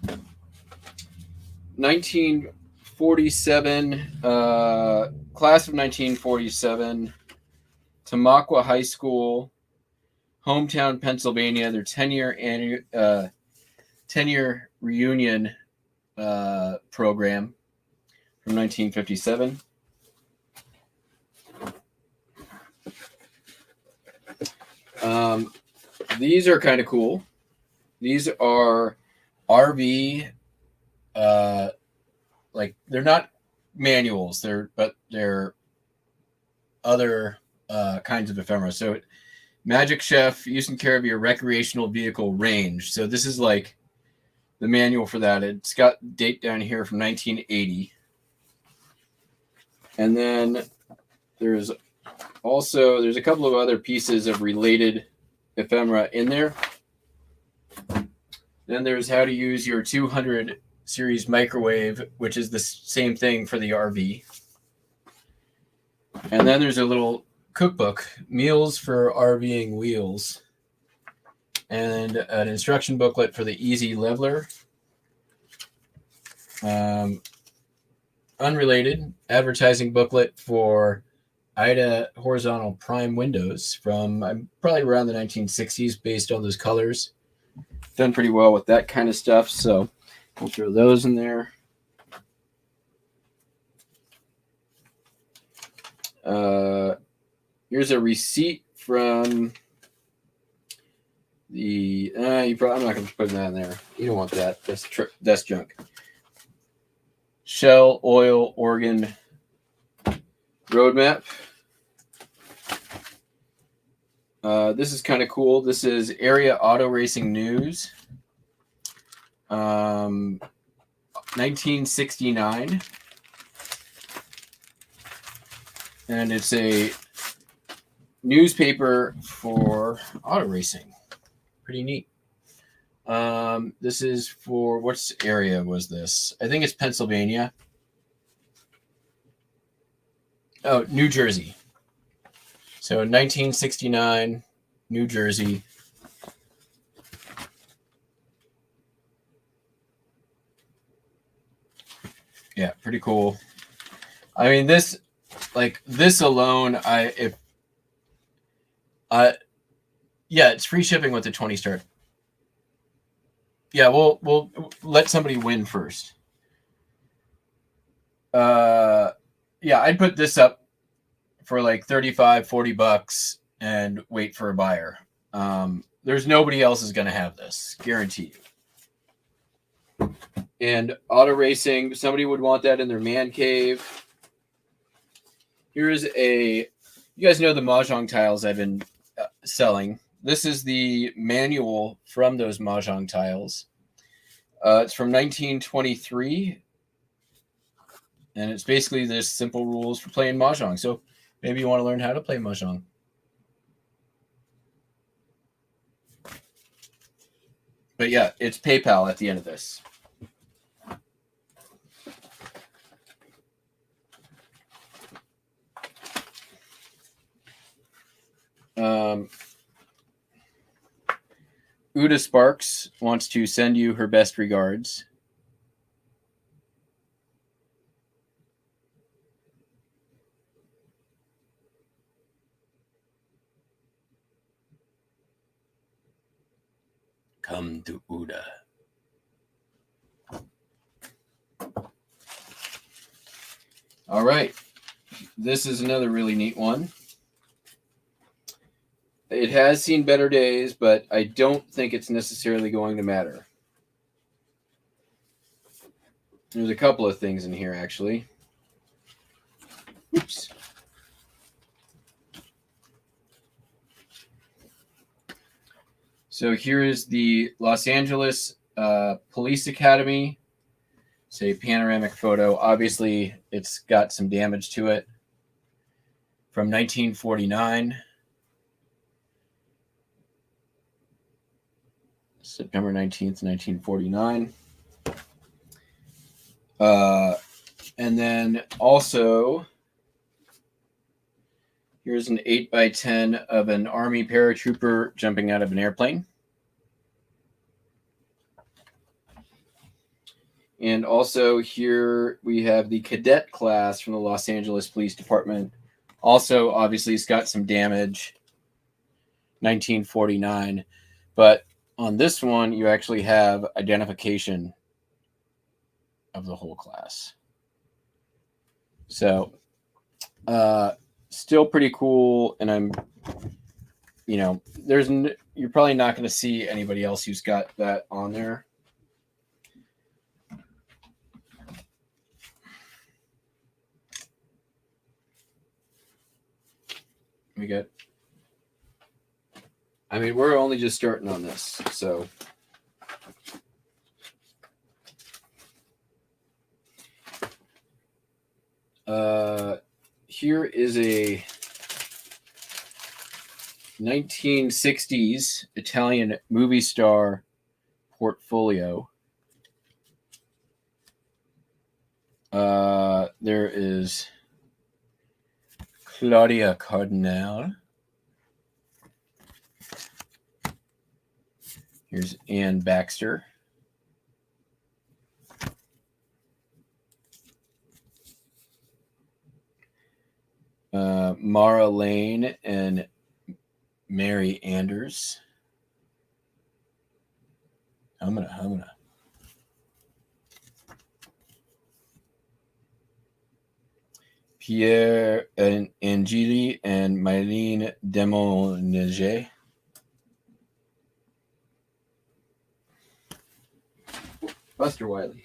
1947, class of 1947, Tamaqua High School, hometown Pennsylvania, their 10-year reunion program from 1957. These are kind of cool. These are RV, like they're not manuals, but they're other kinds of ephemera. So Magic Chef, use and care of your recreational vehicle range. So this is like the manual for that. It's got date down here from 1980. And then there's a couple of other pieces of related ephemera in there. Then there's how to use your 200 series microwave, which is the same thing for the RV. And then there's a little cookbook, Meals for RVing Wheels, and an instruction booklet for the Easy Leveler. Unrelated, advertising booklet for IDA horizontal prime windows from probably around the 1960s, based on those colors. Done pretty well with that kind of stuff, so we'll throw those in there. Here's a receipt from the. I'm not going to put that in there. You don't want that. That's junk. Shell Oil Oregon Roadmap. This is kind of cool. This is Area Auto Racing News. 1969. And it's a newspaper for auto racing. Pretty neat. This is for, what area was this? I think it's Pennsylvania. Oh, New Jersey. So 1969, New Jersey. Yeah, pretty cool. I mean, this alone, it's free shipping with the 20 start. Yeah, we'll let somebody win first. Yeah, I'd put this up for like $35-$40 and wait for a buyer. There's nobody else is going to have this, guarantee you. And auto racing, somebody would want that in their man cave. You guys know the Mahjong tiles I've been selling. This is the manual from those Mahjong tiles. It's from 1923. And it's basically this simple rules for playing Mahjong. So maybe you want to learn how to play Mahjong. But yeah, it's PayPal at the end of this. Uda Sparks wants to send you her best regards. Come to Uda. All right. This is another really neat one. It has seen better days, but I don't think it's necessarily going to matter. There's a couple of things in here, actually. Oops. So here is the Los Angeles Police Academy. It's a panoramic photo. Obviously, it's got some damage to it. From 1949. September 19th, 1949. And then also, here's an 8x10 of an Army paratrooper jumping out of an airplane. And also here we have the cadet class from the Los Angeles Police Department. Also, obviously, it's got some damage, 1949. But on this one, you actually have identification of the whole class. So, still pretty cool. And I'm, you're probably not going to see anybody else who's got that on there. We're only just starting on this, so. Here is a 1960s Italian movie star portfolio. There is Claudia Cardinale. Here's Ann Baxter. Mara Lane and Mary Anders. Humana. Pierre and Angeli and Mylene Demonege. Buster Wiley.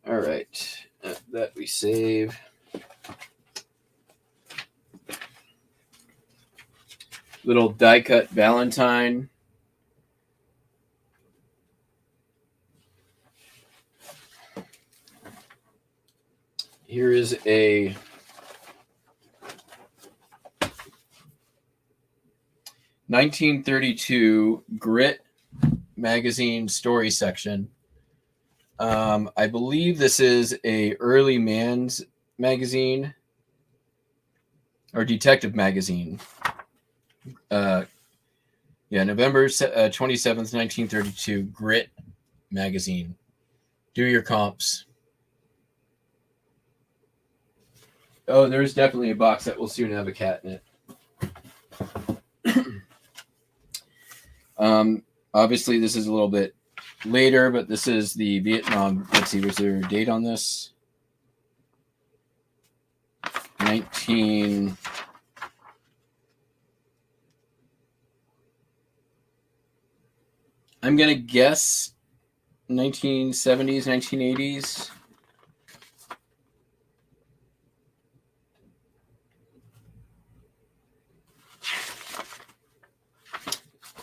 All right. That we save. Little die cut Valentine. Here is a (1932) Grit magazine story section. I believe this is a early man's magazine or detective magazine. November 27th, 1932, Grit magazine. Do your comps. Oh, there's definitely a box that will soon have a cat in it. Obviously, this is a little bit later, but this is the Vietnam. Let's see, was there a date on this? 19. I'm going to guess 1970s, 1980s.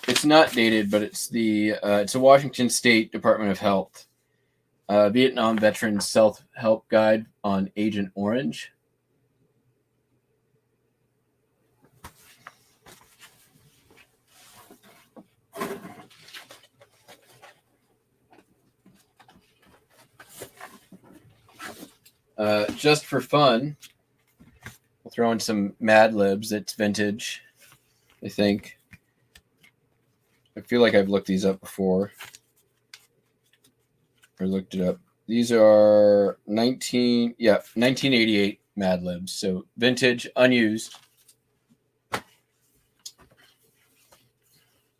It's not dated, but it's it's a Washington State Department of Health Vietnam Veterans Self-Help Guide on Agent Orange. Just for fun, we'll throw in some Mad Libs. It's vintage, I think. I feel like I've looked these up before. Or looked it up. These are 1988 Mad Libs. So vintage, unused.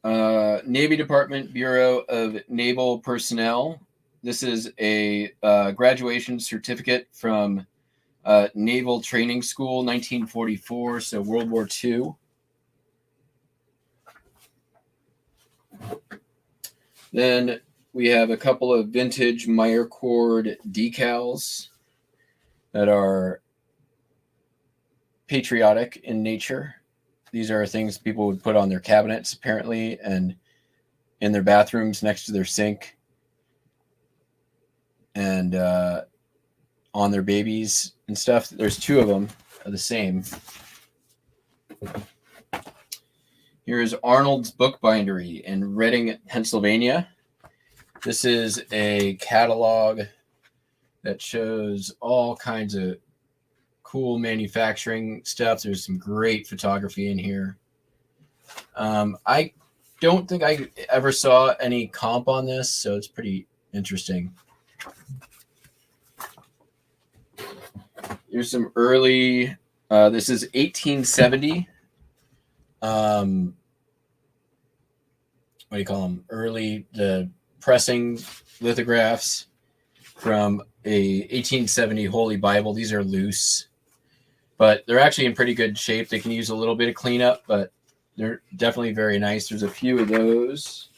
Navy Department Bureau of Naval Personnel. This is a graduation certificate from Naval Training School, 1944, so World War II. Then we have a couple of vintage Meyer cord decals that are patriotic in nature. These are things people would put on their cabinets, apparently, and in their bathrooms next to their sink, and on their babies and stuff. There's two of them are the same. Here is Arnold's Bookbindery in Reading, Pennsylvania. This is a catalog that shows all kinds of cool manufacturing stuff. There's some great photography in here. I don't think I ever saw any comp on this, so it's pretty Interesting. Here's some early. This is 1870. What do you call them? Early the pressing lithographs from a 1870 Holy Bible. These are loose, but they're actually in pretty good shape. They can use a little bit of cleanup, but they're definitely very nice. There's a few of those.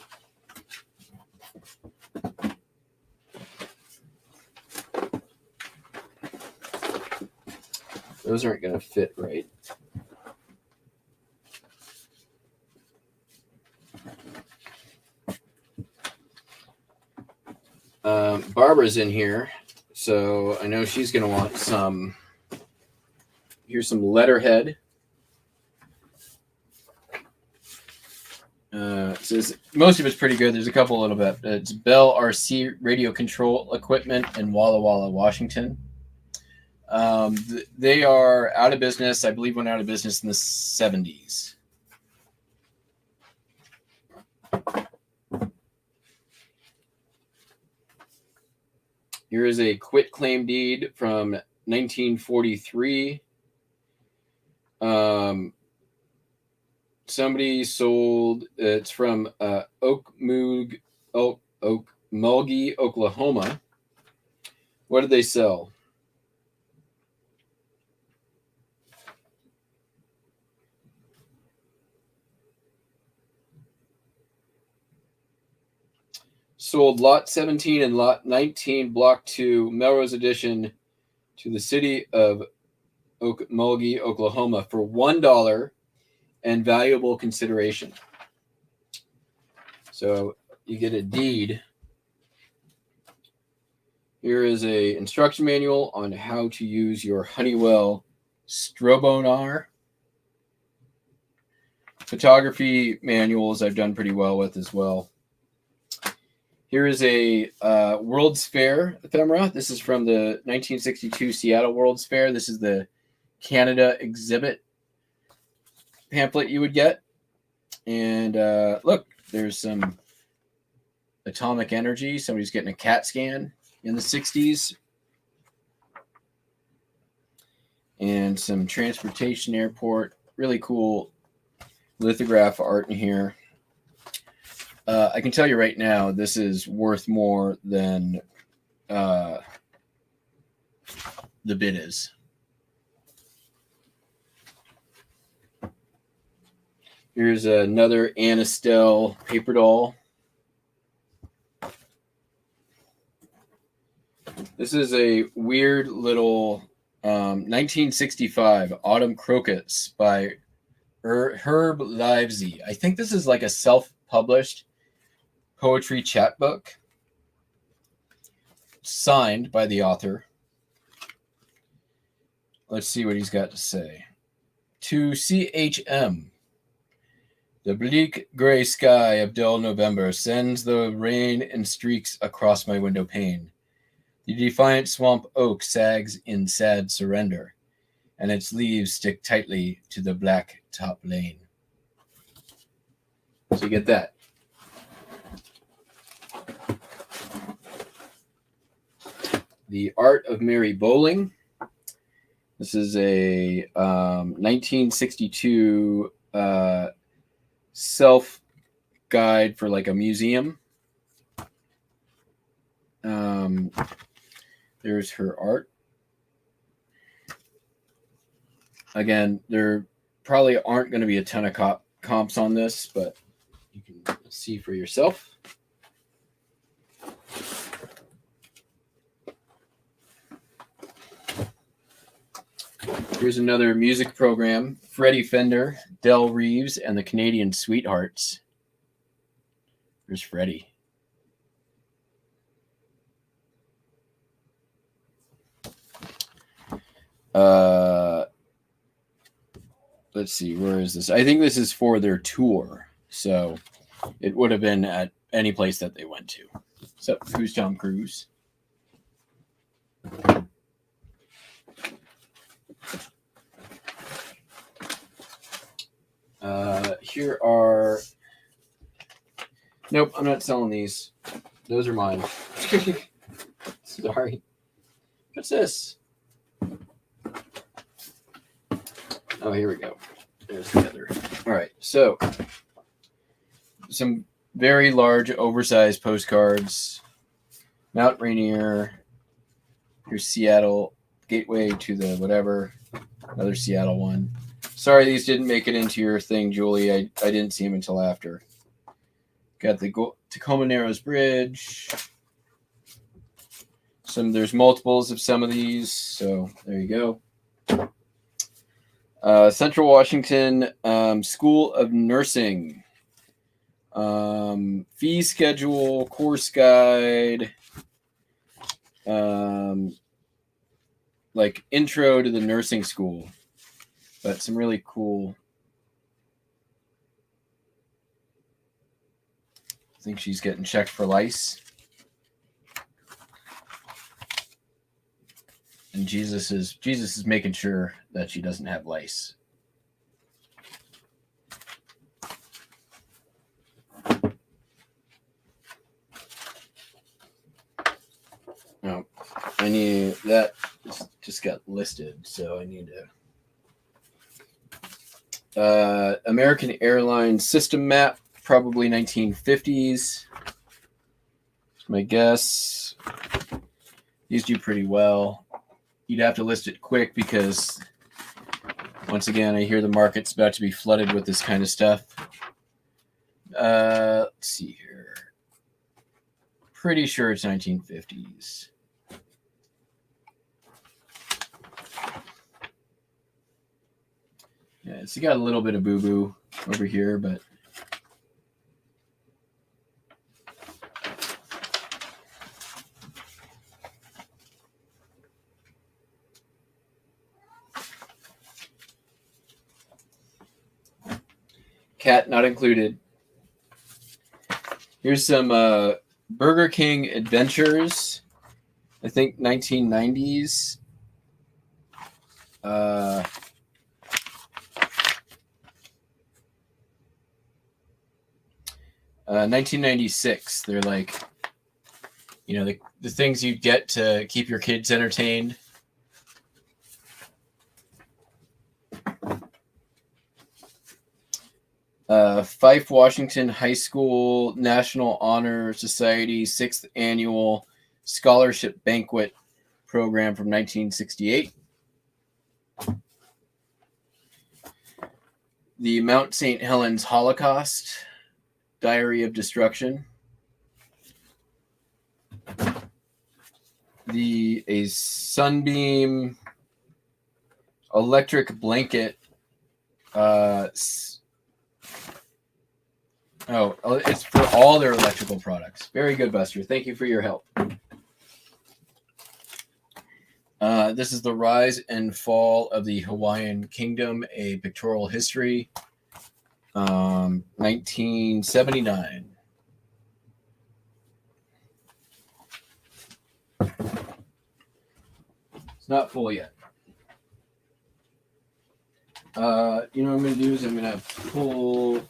Those aren't going to fit right. Barbara's in here, so I know she's going to want some. Here's some letterhead. It says most of it's pretty good. There's a couple a little bit. It's Bell RC radio control equipment in Walla Walla, Washington. They are out of business. I believe went out of business in the 70s. Here is a quit claim deed from 1943. Somebody sold. It's from Okmulgee, Oklahoma. What did they sell? Sold lot 17 and lot 19, block 2, Melrose Edition, to the city of Okmulgee, Oklahoma for $1 and valuable consideration. So you get a deed. Here is a instruction manual on how to use your Honeywell Strobonar. Photography manuals I've done pretty well with as well. Here is a World's Fair ephemera. This is from the 1962 Seattle World's Fair. This is the Canada exhibit pamphlet you would get. And look, there's some atomic energy. Somebody's getting a CAT scan in the 60s. And some transportation airport. Really cool lithograph art in here. I can tell you right now, this is worth more than the bid is. Here's another Anastel paper doll. This is a weird little 1965 Autumn Crocuts by Herb Livesey. I think this is like a self-published poetry chapbook signed by the author. Let's see what he's got to say. To CHM, the bleak gray sky of dull November sends the rain in streaks across my window pane. The defiant swamp oak sags in sad surrender, and its leaves stick tightly to the black top lane. So you get that. The Art of Mary Bowling. This is a 1962 self-guide for like a museum. There's her art. Again, there probably aren't going to be a ton of comps on this, but you can see for yourself. Here's another music program. Freddie Fender, Del Reeves, and the Canadian Sweethearts. There's Freddie. Let's see, where is this? I think this is for their tour. So it would have been at any place that they went to. So who's Tom Cruise? Here are... Nope, I'm not selling these. Those are mine. Sorry. What's this? Oh, here we go. There's the other. All right. So, some very large, oversized postcards. Mount Rainier. Here's Seattle. Gateway to the whatever. Another Seattle one. Sorry these didn't make it into your thing, Julie. I didn't see them until after. Got the Tacoma Narrows Bridge. There's multiples of some of these, so there you go. Central Washington School of Nursing. Fee schedule, course guide, like intro to the nursing school, but some really cool. I think she's getting checked for lice. And Jesus is making sure that she doesn't have lice. Oh, I need that just got listed, so I need to. American Airlines system map, probably 1950s. That's my guess. These do pretty well. You'd have to list it quick because, once again, I hear the market's about to be flooded with this kind of stuff. Let's see here. Pretty sure it's 1950s. Yeah, it's got a little bit of boo-boo over here, but cat not included. Here's some Burger King Adventures. I think 1990s. 1996. They're like, the things you get to keep your kids entertained. Fife, Washington High School National Honor Society 6th Annual Scholarship Banquet Program from 1968. The Mount St. Helens Holocaust Diary of Destruction. A Sunbeam electric blanket. It's for all their electrical products. Very good, Buster. Thank you for your help. This is the rise and fall of the Hawaiian Kingdom, a pictorial history. 1979. It's not full yet. What I'm going to do is I'm going to pull.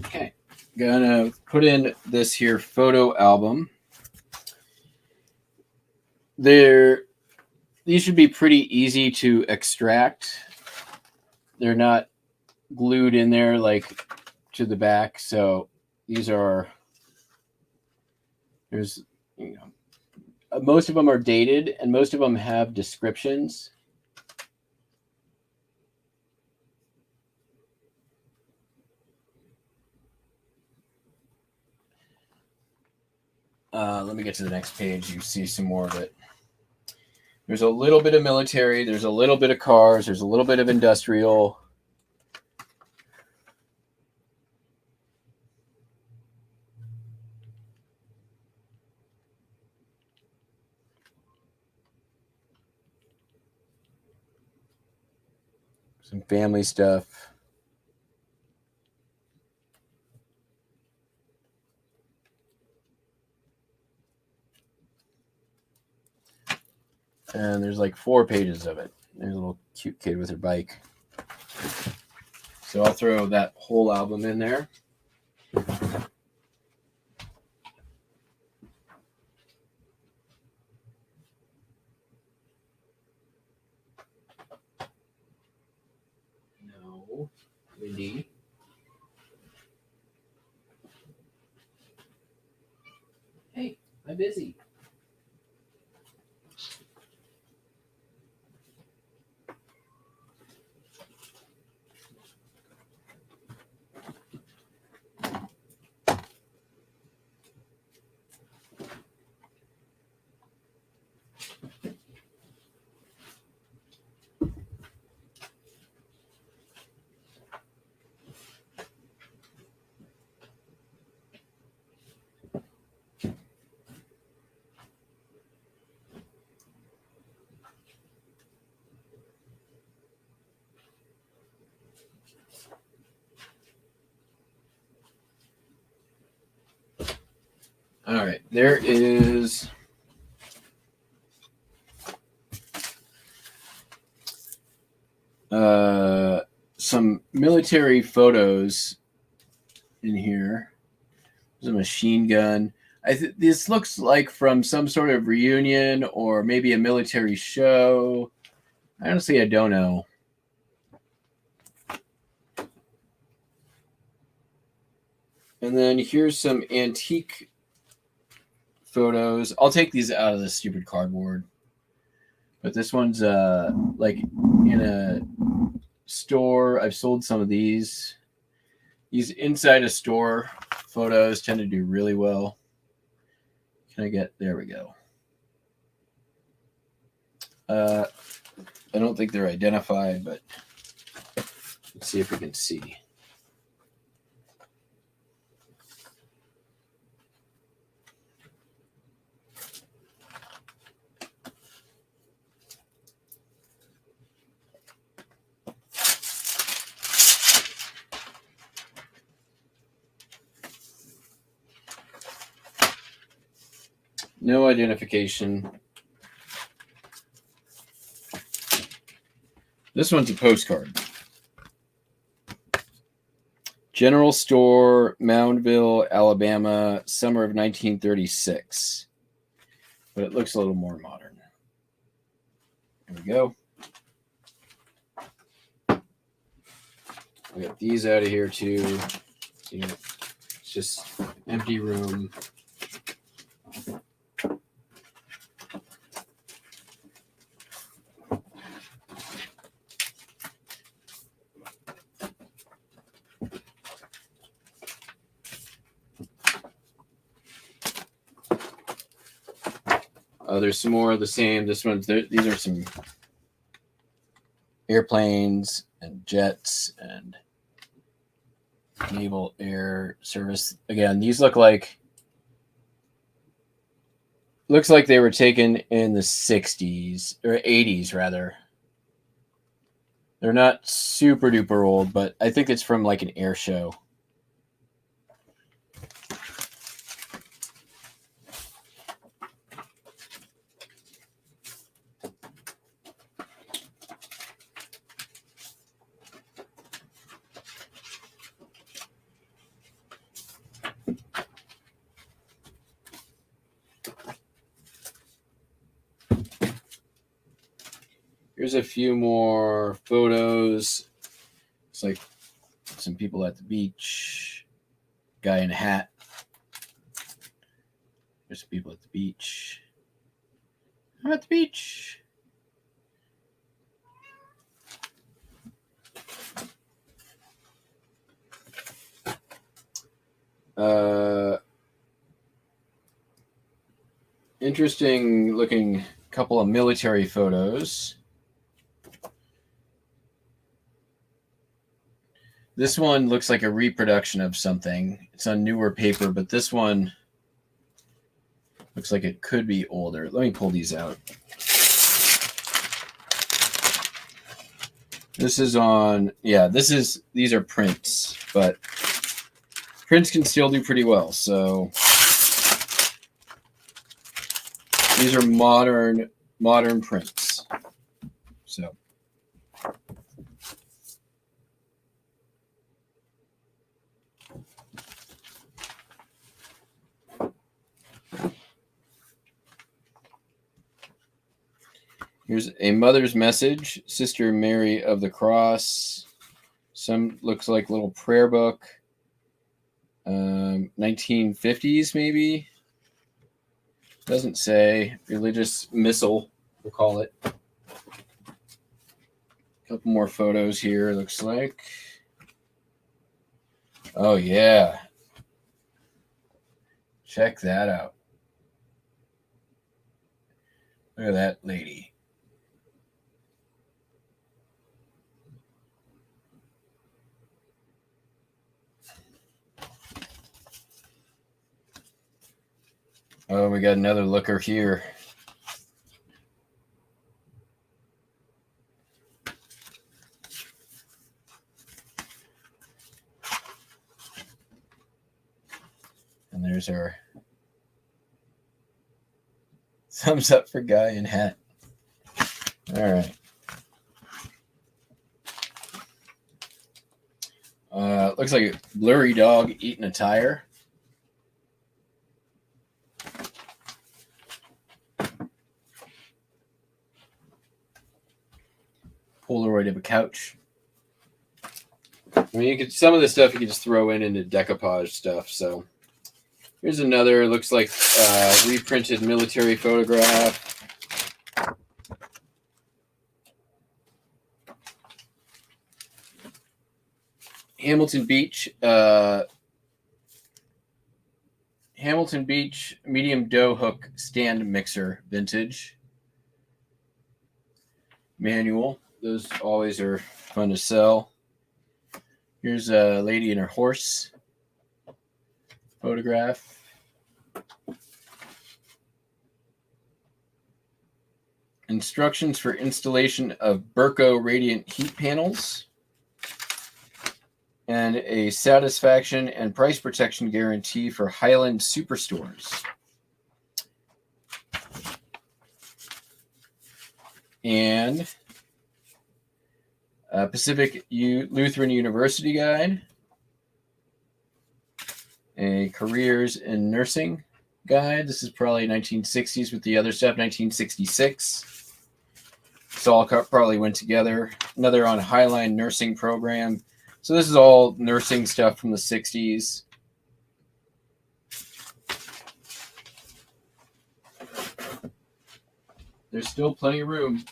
Okay, gonna put in this here photo album. These should be pretty easy to extract. They're not glued in there like to the back, so these are. There's most of them are dated, and most of them have descriptions. Let me get to the next page. You see some more of it. There's a little bit of military. There's a little bit of cars. There's a little bit of industrial. Some family stuff. And there's like 4 pages of it. There's a little cute kid with her bike. So I'll throw that whole album in there. No, Wendy. Hey, I'm busy. All right, there is some military photos in here. There's a machine gun. This looks like from some sort of reunion or maybe a military show. Honestly, I don't know. And then here's some antique photos. I'll take these out of the stupid cardboard. But this one's like in a store. I've sold some of these. These inside a store photos tend to do really well. Can I get, there we go. I don't think they're identified, but let's see if we can see. No identification. This one's a postcard. General Store, Moundville, Alabama, summer of 1936. But it looks a little more modern. There we go. We got these out of here too. It's just empty room. There's some more of the same. These are some airplanes and jets and naval air service. Again, these looks like they were taken in the 60s or 80s rather. They're not super duper old, but I think it's from like an air show. Here's a few more photos. It's like some people at the beach. Guy in a hat. There's some people at the beach. I'm at the beach. Interesting looking couple of military photos. This one looks like a reproduction of something. It's on newer paper, but this one looks like it could be older. Let me pull these out. This is on, yeah, these are prints, but prints can still do pretty well. So these are modern prints. So Here's a mother's message, Sister Mary of the Cross. Some looks like a little prayer book. 1950s maybe. Doesn't say. Religious missal, we'll call it. A couple more photos here, looks like. Oh, yeah. Check that out. Look at that lady. Oh, we got another looker here. And there's our thumbs up for guy in hat. All right. Looks like a blurry dog eating a tire. Polaroid of a couch. I mean, you could some of this stuff you could just throw into decoupage stuff. So here's another. Looks like reprinted military photograph. Hamilton Beach medium dough hook stand mixer, vintage. Manual. Those always are fun to sell. Here's a lady and her horse photograph. Instructions for installation of Burco radiant heat panels. And a satisfaction and price protection guarantee for Highland Superstores. And Pacific Lutheran University Guide. A careers in nursing guide. This is probably 1960s with the other stuff, 1966. This all probably went together. Another on Highline nursing program. So this is all nursing stuff from the 60s. There's still plenty of room.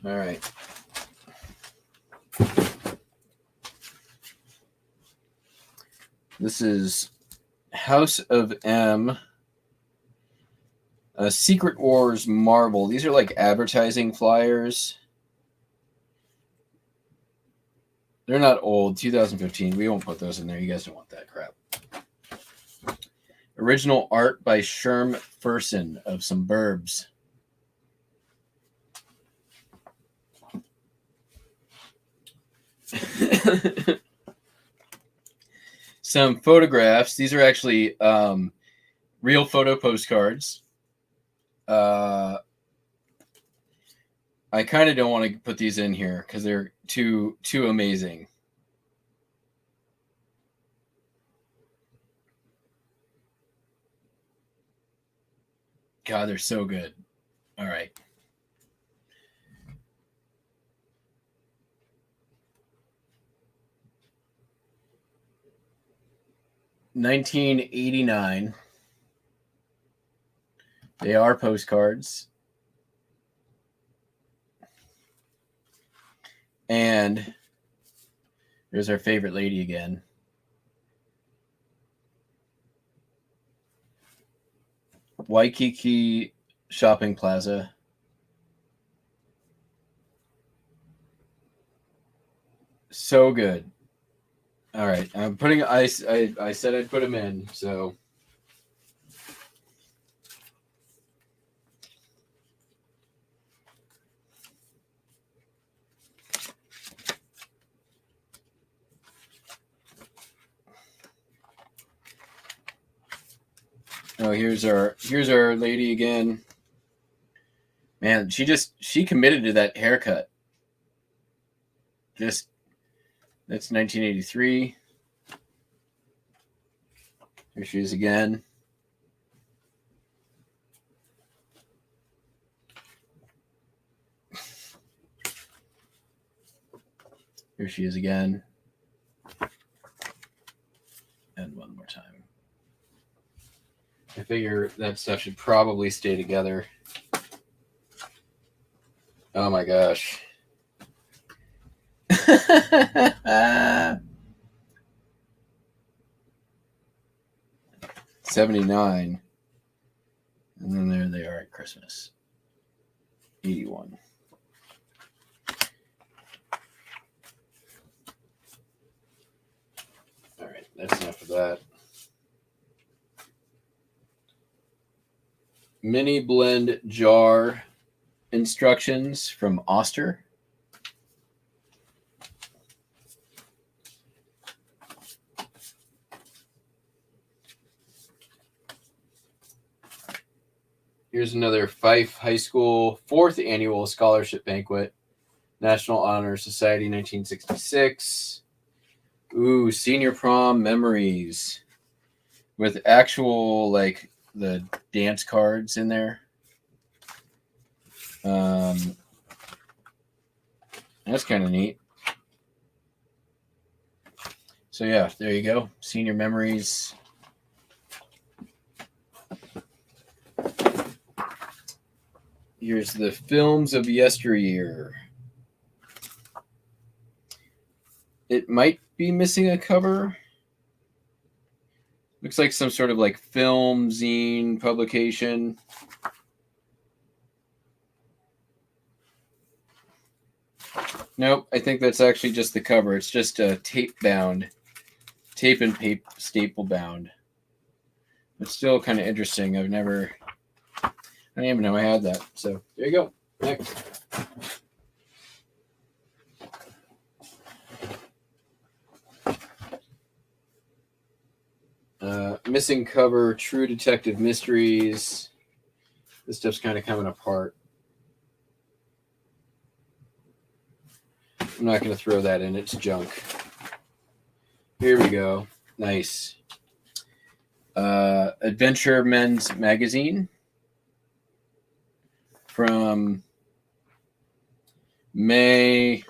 All right. This is House of M. Secret Wars Marble. These are like advertising flyers. They're not old. 2015. We won't put those in there. You guys don't want that crap. Original art by Sherm Furson of some Burbs. Some photographs. These are actually real photo postcards. I kind of don't want to put these in here because they're too amazing. God, they're so good. All right. $19.89. They are postcards. And there's our favorite lady again. Waikiki Shopping Plaza. So good. All right, I'm putting ice. I said I'd put them in, so. Oh, here's our lady again. Man, she committed to that haircut. That's 1983. Here she is again. Here she is again. And one more time. I figure that stuff should probably stay together. Oh my gosh. 79. And then there they are at Christmas. 81. All right, that's enough of that. Mini blend jar instructions from Oster. Here's another Fife High School 4th Annual Scholarship Banquet, National Honor Society, 1966. Ooh, senior prom memories with actual, like, the dance cards in there. That's kind of neat. So yeah, there you go. Senior memories. Here's the films of yesteryear. It might be missing a cover. Looks like some sort of like film zine publication. Nope, I think that's actually just the cover. It's just a tape and staple bound. It's still kind of interesting. I didn't even know I had that. So there you go. Next. Missing cover, True Detective Mysteries. This stuff's kind of coming apart. I'm not going to throw that in. It's junk. Here we go. Nice. Adventure Men's Magazine from May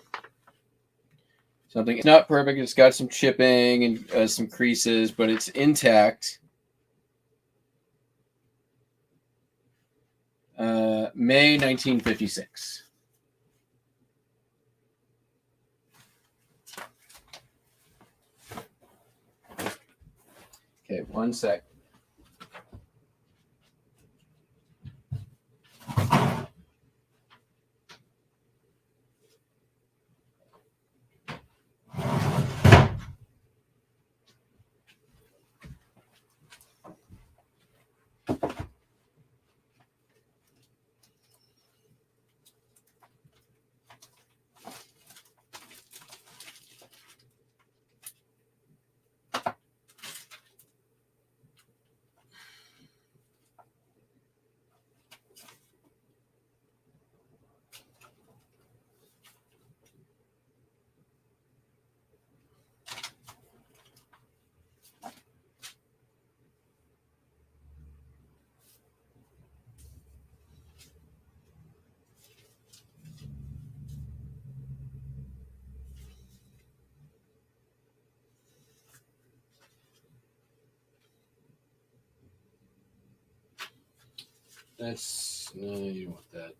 something. It's not perfect. It's got some chipping and some creases, but it's intact. May 1956. Okay, one sec. That's no, you don't want that.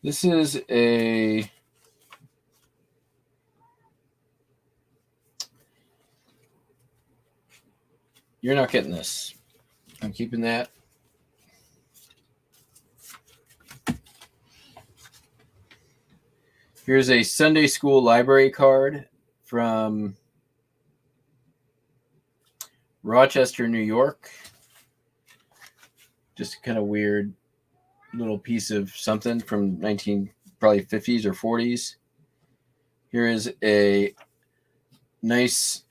This is a you're not getting this. I'm keeping that. Here's a Sunday school library card from Rochester, New York. Just kind of weird little piece of something from probably 50s or 40s. Here is a nice.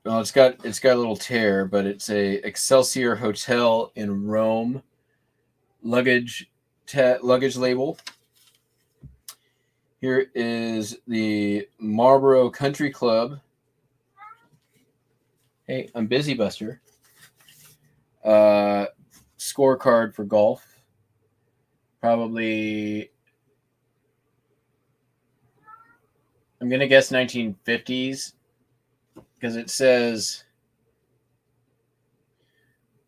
Well, it's got a little tear, but it's a Excelsior Hotel in Rome luggage label. Here is the Marlboro Country Club. Hey, I'm busy, Buster. Scorecard for golf. Probably, I'm going to guess 1950s because it says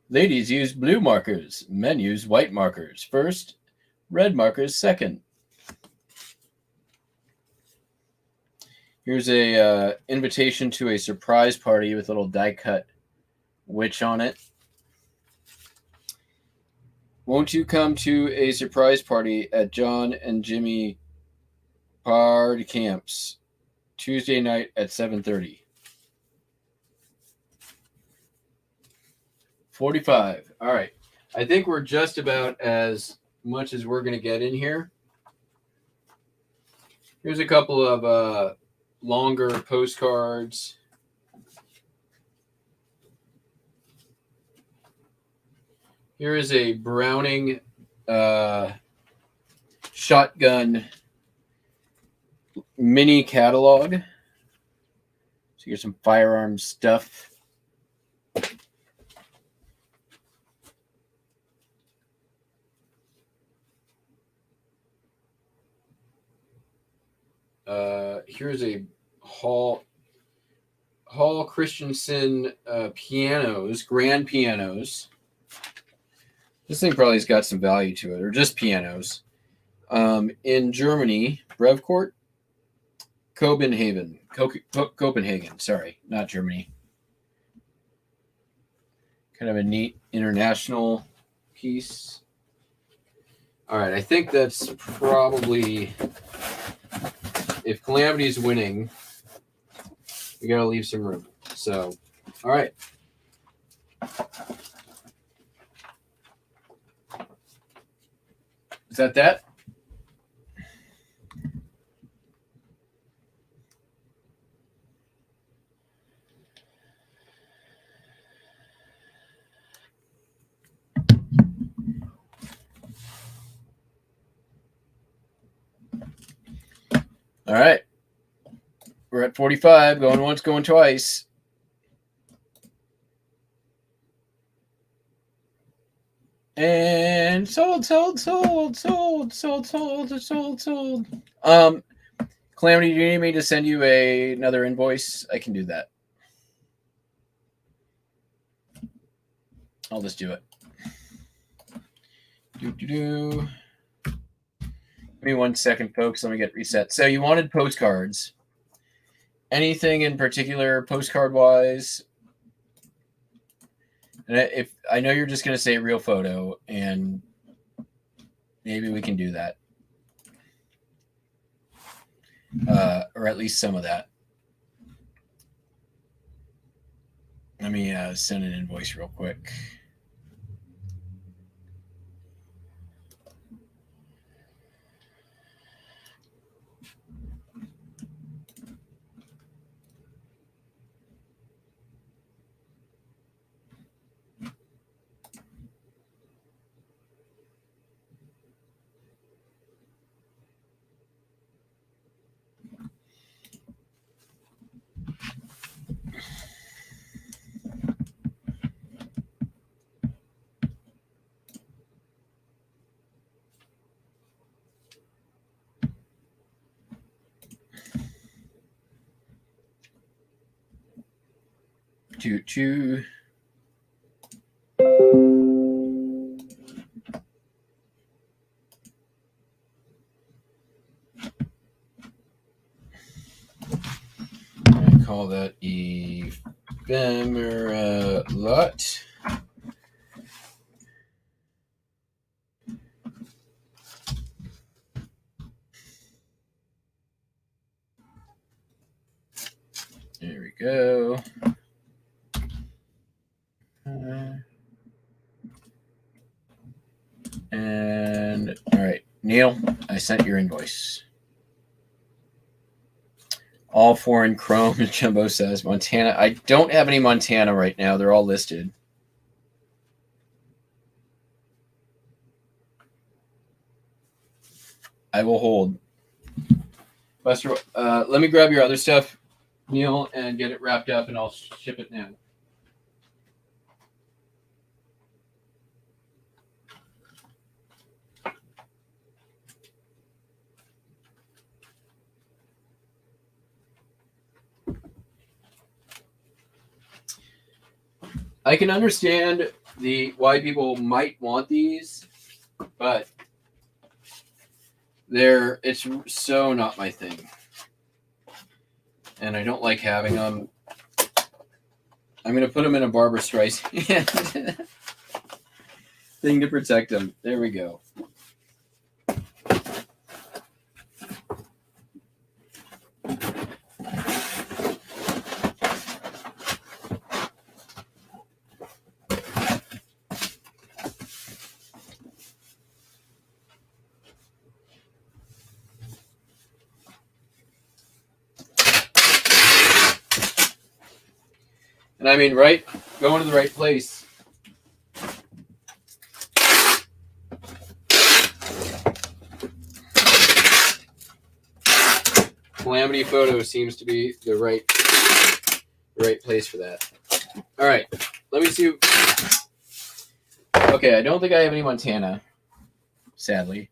ladies use blue markers, men use white markers first, red markers second. Here's a invitation to a surprise party with a little die-cut witch on it. Won't you come to a surprise party at John and Jimmy Party Camps Tuesday night at 7:30? 45. All right. I think we're just about as much as we're going to get in here. Here's a couple of longer postcards. Here is a Browning shotgun mini catalog. So here's some firearm stuff. Here's a Hall Christensen pianos, grand pianos. This thing probably has got some value to it, or just pianos. In Germany, Brevcourt, Copenhagen. Sorry, not Germany. Kind of a neat international piece. All right, I think that's probably, if Calamity's winning, we got to leave some room. So, all right. Is that? All right. We're at 45, going once, going twice. And sold. Calamity, do you need me to send you another invoice? I can do that. I'll just do it. Give me 1 second, folks. Let me get reset. So you wanted postcards. Anything in particular postcard-wise? And if I know you're just going to say real photo, and maybe we can do that. Or at least some of that. Let me send an invoice real quick. Choo-choo. call that ephemera lot. There we go. And all right, Neil, I sent your invoice. All foreign chrome, Jumbo says. Montana. I don't have any Montana right now. They're all listed. I will hold. Buster, let me grab your other stuff, Neil, and get it wrapped up, and I'll ship it now. I can understand why people might want these, but it's so not my thing. And I don't like having them. I'm going to put them in a Barbra Streisand thing to protect them. There we go. And I mean, right? Going to the right place. Calamity Photo seems to be the right place for that. All right, let me see. Okay, I don't think I have any Montana, sadly.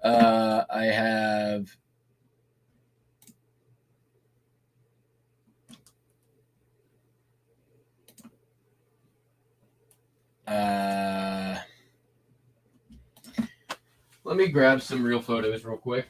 I have. Let me grab some real photos real quick.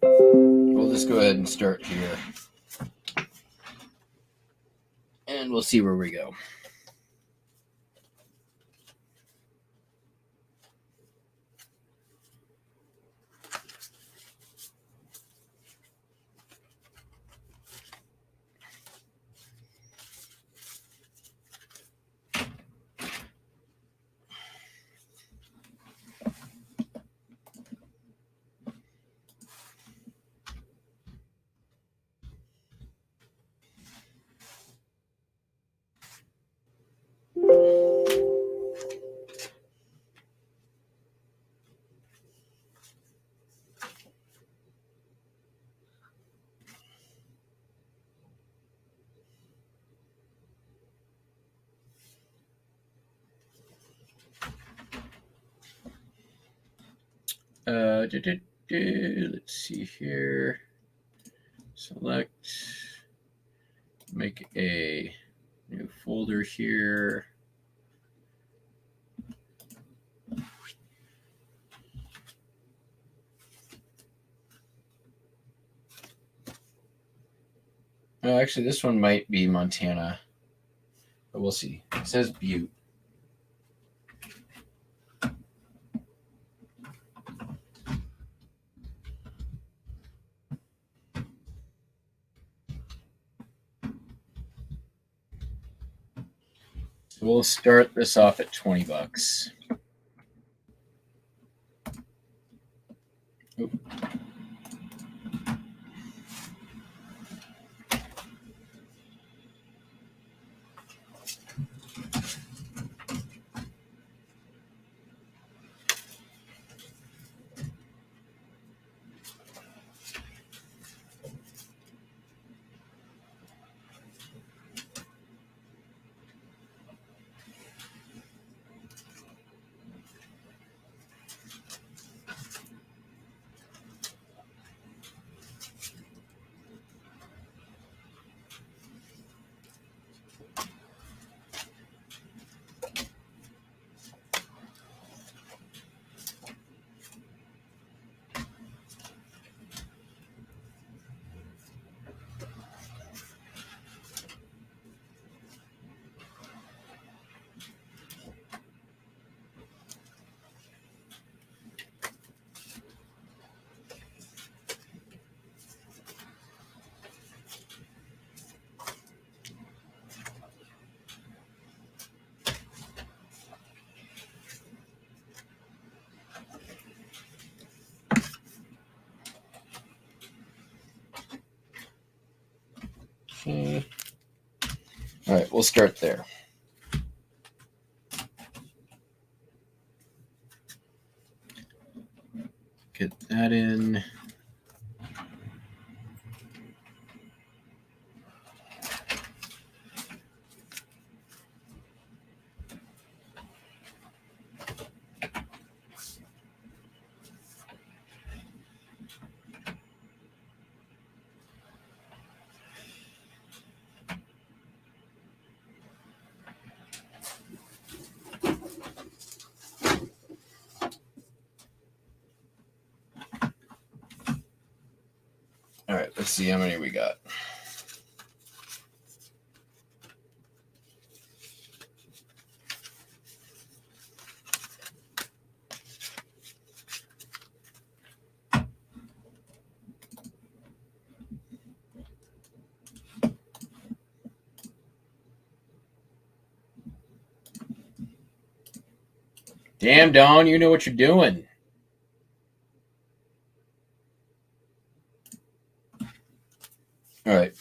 We'll just go ahead and start here. And we'll see where we go. Let's see here. Select, make a new folder here. Oh, actually, this one might be Montana, but we'll see. It says Butte. So we'll start this off at $20. Oop. Okay. All right, we'll start there. Get that in. All right, let's see how many we got. Damn, Don, you know what you're doing. All right.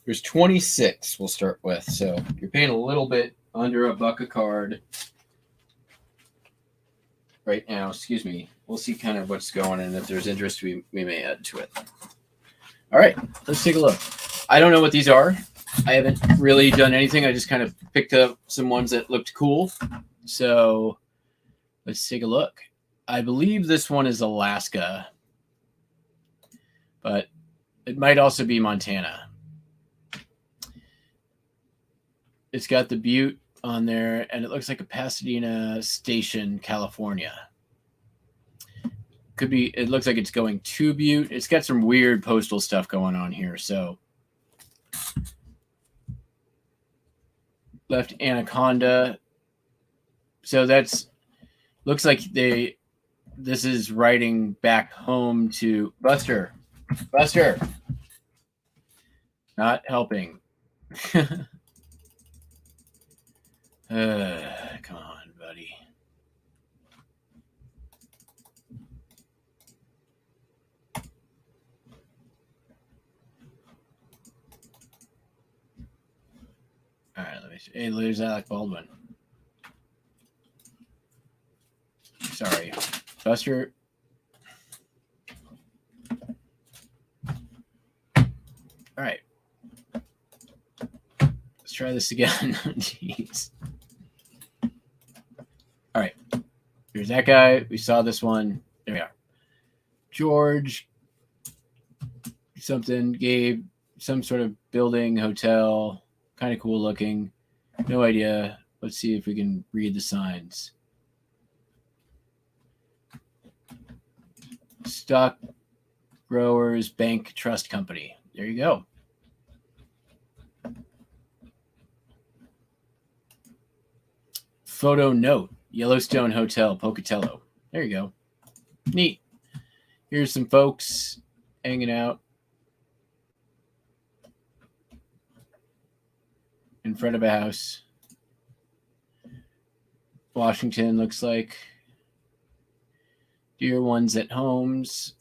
There's 26 we'll start with. So you're paying a little bit under $1 a card right now. Excuse me. We'll see kind of what's going and if there's interest, we may add to it. All right, let's take a look. I don't know what these are. I haven't really done anything. I just kind of picked up some ones that looked cool. So let's take a look. I believe this one is Alaska, but it might also be Montana. It's got the Butte on there, and it looks like a Pasadena Station, California. Could be. It looks like it's going to Butte. It's got some weird postal stuff going on here. So left Anaconda. So that's looks like this is writing back home to Buster. Buster, not helping. Come on, buddy. All right, let me see. Hey, there's Alec Baldwin. Sorry. Buster. All right. Let's try this again. Jeez. All right. Here's that guy. We saw this one. There we are. George. Something. Gabe. Some sort of building, hotel. Kind of cool looking. No idea. Let's see if we can read the signs. Stock Growers Bank Trust Company. There you go. Photo note. Yellowstone Hotel, Pocatello. There you go. Neat. Here's some folks hanging out in front of a house. Washington looks like. Dear ones at homes.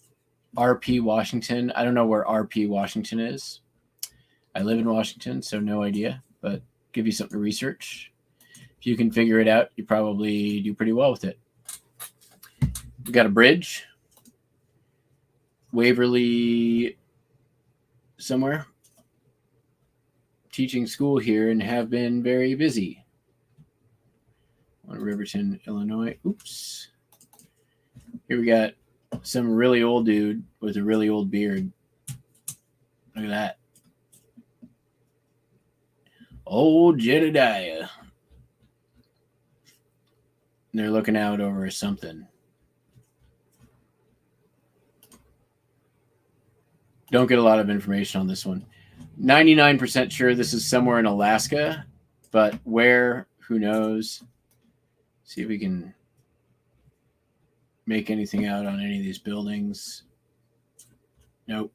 RP Washington. I don't know where RP Washington is. I live in Washington, so no idea, but give you something to research. If you can figure it out, you probably do pretty well with it. We got a bridge. Waverly somewhere. Teaching school here and have been very busy. On Riverton, Illinois. Oops. Here we got some really old dude with a really old beard. Look at that. Old Jedediah. And they're looking out over something. Don't get a lot of information on this one. 99% sure this is somewhere in Alaska, but where, who knows? See if we can make anything out on any of these buildings. Nope.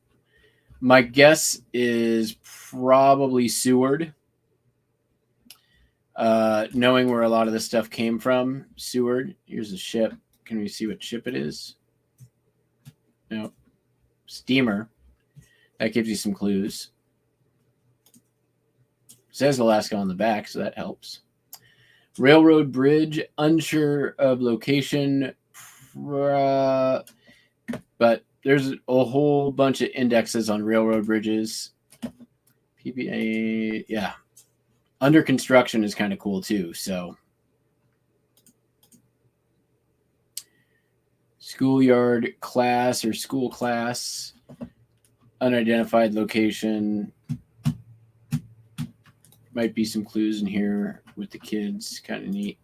My guess is probably Seward. Knowing where a lot of this stuff came from, Seward. Here's a ship. Can we see what ship it is? No. Steamer. That gives you some clues. It says Alaska on the back, so that helps. Railroad bridge, unsure of location, but there's a whole bunch of indexes on railroad bridges. PPA, yeah. Under construction is kind of cool too, so. Schoolyard class or school class, unidentified location. Might be some clues in here with the kids. Kind of neat.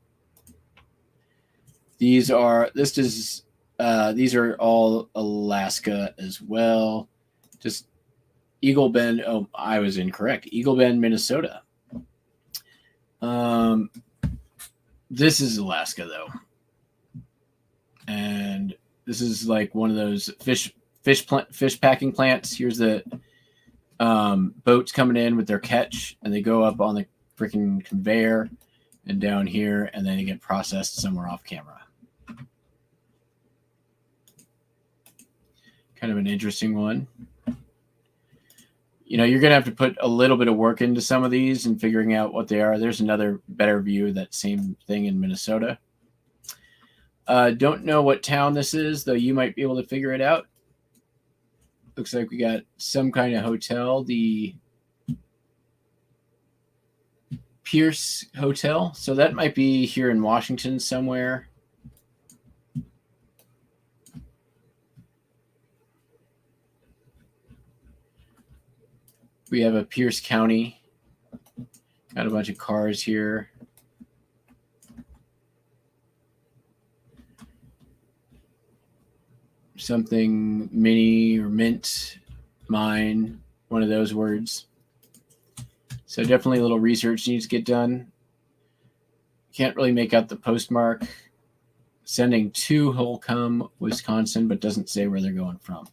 These are all Alaska as well. Just Eagle Bend. Oh, I was incorrect. Eagle Bend, Minnesota. This is Alaska though, and this is like one of those fish packing plants. Here's the boats coming in with their catch, and they go up on the freaking conveyor and down here, and then they get processed somewhere off camera. Kind of an interesting one. You know, you're going to have to put a little bit of work into some of these and figuring out what they are. There's another better view of that same thing in Minnesota. Don't know what town this is, though you might be able to figure it out. Looks like we got some kind of hotel, the Pierce Hotel. So that might be here in Washington somewhere. We have a Pierce County. Got a bunch of cars here. Something mini or mint, mine, one of those words. So definitely a little research needs to get done. Can't really make out the postmark. Sending to Holcomb, Wisconsin, but doesn't say where they're going from.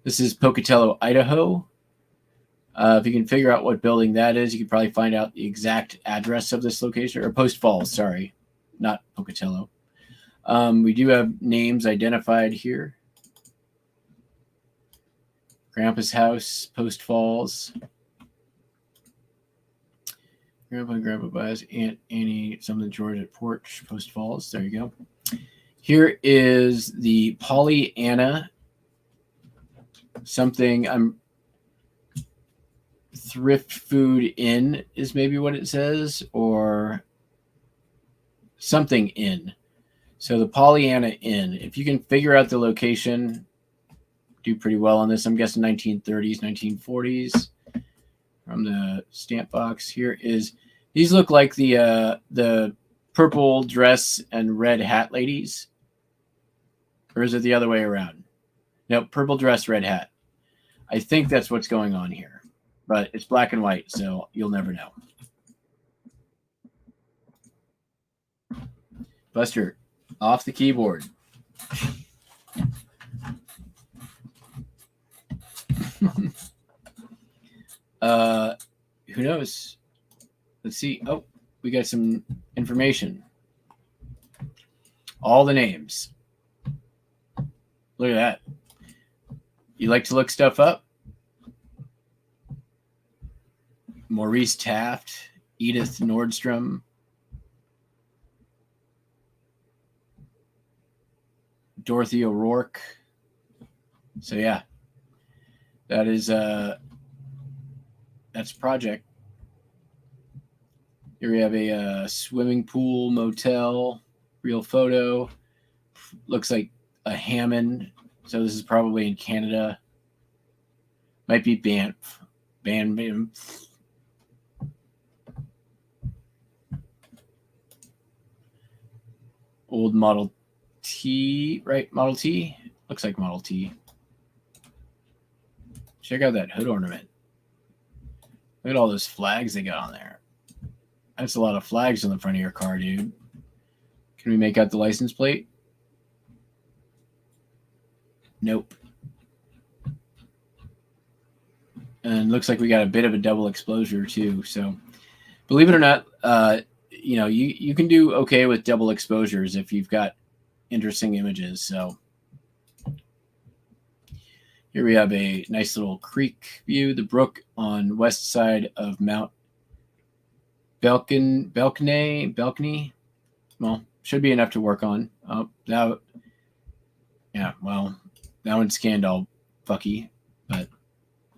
This is Pocatello, Idaho. If you can figure out what building that is, you can probably find out the exact address of this location, or Post Falls, sorry, not Pocatello. We do have names identified here. Grandpa's house, Post Falls. Grandpa buys Aunt Annie something George at porch, Post Falls. There you go. Here is the Pollyanna something. Thrift Food Inn is maybe what it says, or something inn. So the Pollyanna Inn. If you can figure out the location, do pretty well on this. I'm guessing 1930s, 1940s. From the stamp box, here is. These look like the purple dress and red hat ladies. Or is it the other way around? No, purple dress, red hat. I think that's what's going on here. But it's black and white, so you'll never know. Buster, off the keyboard. Who knows? Let's see. Oh, we got some information. All the names. Look at that. You like to look stuff up? Maurice Taft, Edith Nordstrom, Dorothy O'Rourke. So yeah, that is that's a project. Here we have a swimming pool motel, real photo. Looks like a Hammond. So this is probably in Canada. Might be Banff. Banff. Old Model T, right? Model T? Looks like Model T. Check out that hood ornament. Look at all those flags they got on there. That's a lot of flags on the front of your car, dude. Can we make out the license plate? Nope. And looks like we got a bit of a double exposure too. So believe it or not, you can do okay with double exposures if you've got interesting images. So here we have a nice little creek view, the brook on west side of Mount Balcony. Well, should be enough to work on. Oh, that one's scanned all fucky, but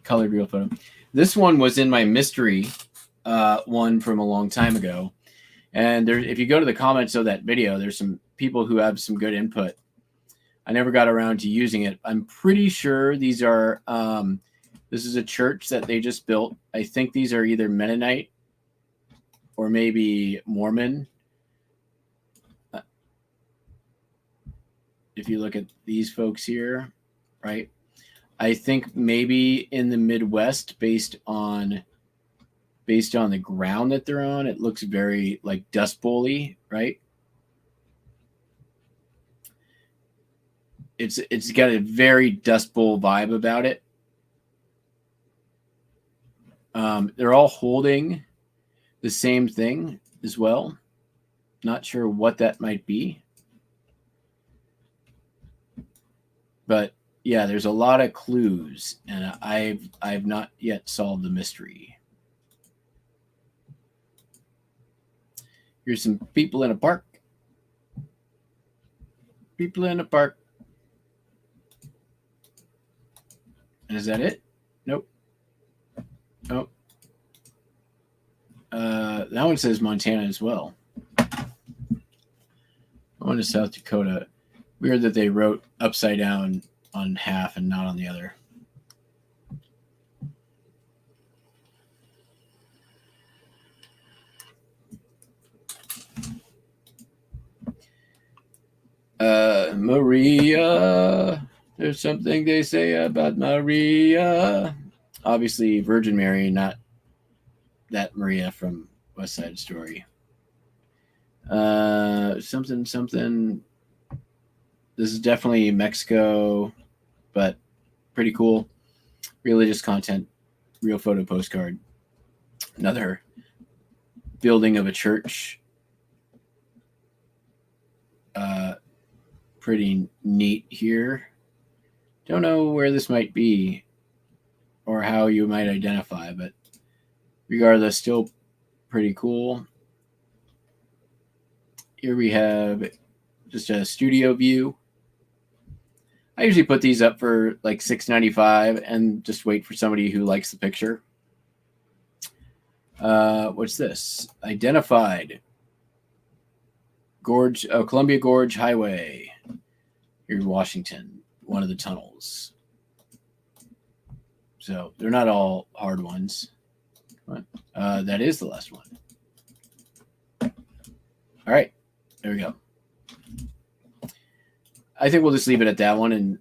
colored real photo. This one was in my mystery one from a long time ago. And there, if you go to the comments of that video, there's some people who have some good input. I never got around to using it. I'm pretty sure these are, this is a church that they just built. I think these are either Mennonite or maybe Mormon. If you look at these folks here, right? I think maybe in the Midwest, based on the ground that they're on, it looks very like Dust Bowl-y, right? It's got a very Dust Bowl vibe about it. They're all holding the same thing as well. Not sure what that might be. But yeah, there's a lot of clues, and I've not yet solved the mystery. Here's some people in a park. People in a park. And is that it? Nope. Oh. That one says Montana as well. One is South Dakota. Weird that they wrote upside down on half and not on the other. Maria. There's something they say about Maria. Obviously, Virgin Mary, not that Maria from West Side Story. Something. This is definitely Mexico, but pretty cool. Religious content, real photo postcard. Another building of a church. Pretty neat here. Don't know where this might be or how you might identify, but regardless, still Pretty cool. Here we have just a studio view. I usually put these up for like $6.95 and just wait for somebody who likes the picture. What's this? Identified. Gorge, Columbia Gorge Highway. Here in Washington, one of the tunnels. So they're not all hard ones. That is the last one. All right, there we go. I think we'll just leave it at that one. And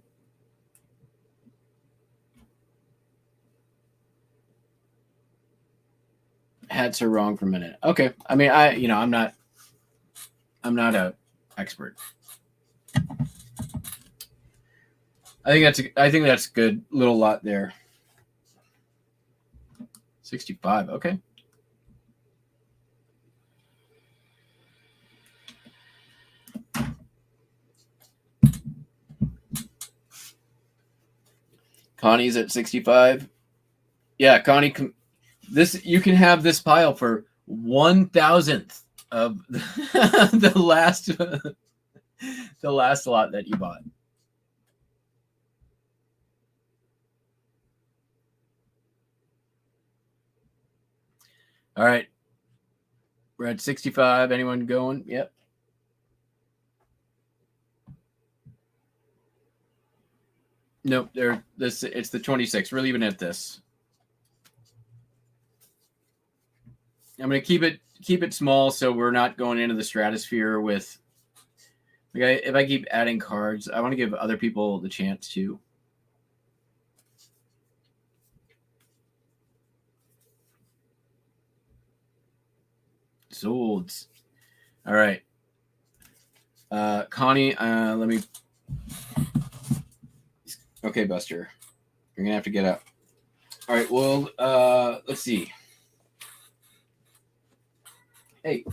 hats are wrong for a minute. Okay. I mean, I'm not a expert. I think that's a good little lot there. 65. Okay. Connie's at 65. Yeah, Connie, this you can have this pile for 1,000th of the last lot that you bought. All right. We're at 65. Anyone going? Yep. Nope. It's the 26. We're leaving it at this. I'm going to keep it small so we're not going into the stratosphere with. Okay, if I keep adding cards, I want to give other people the chance to. Solds. All right. Connie, let me. Okay, Buster. You're going to have to get up. All right. Well, let's see. Hey.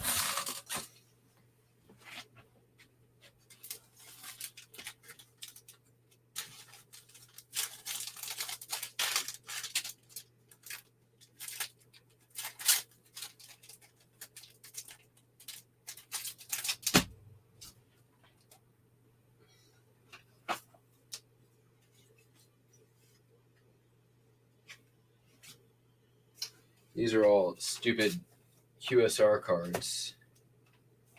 These are all stupid QSR cards.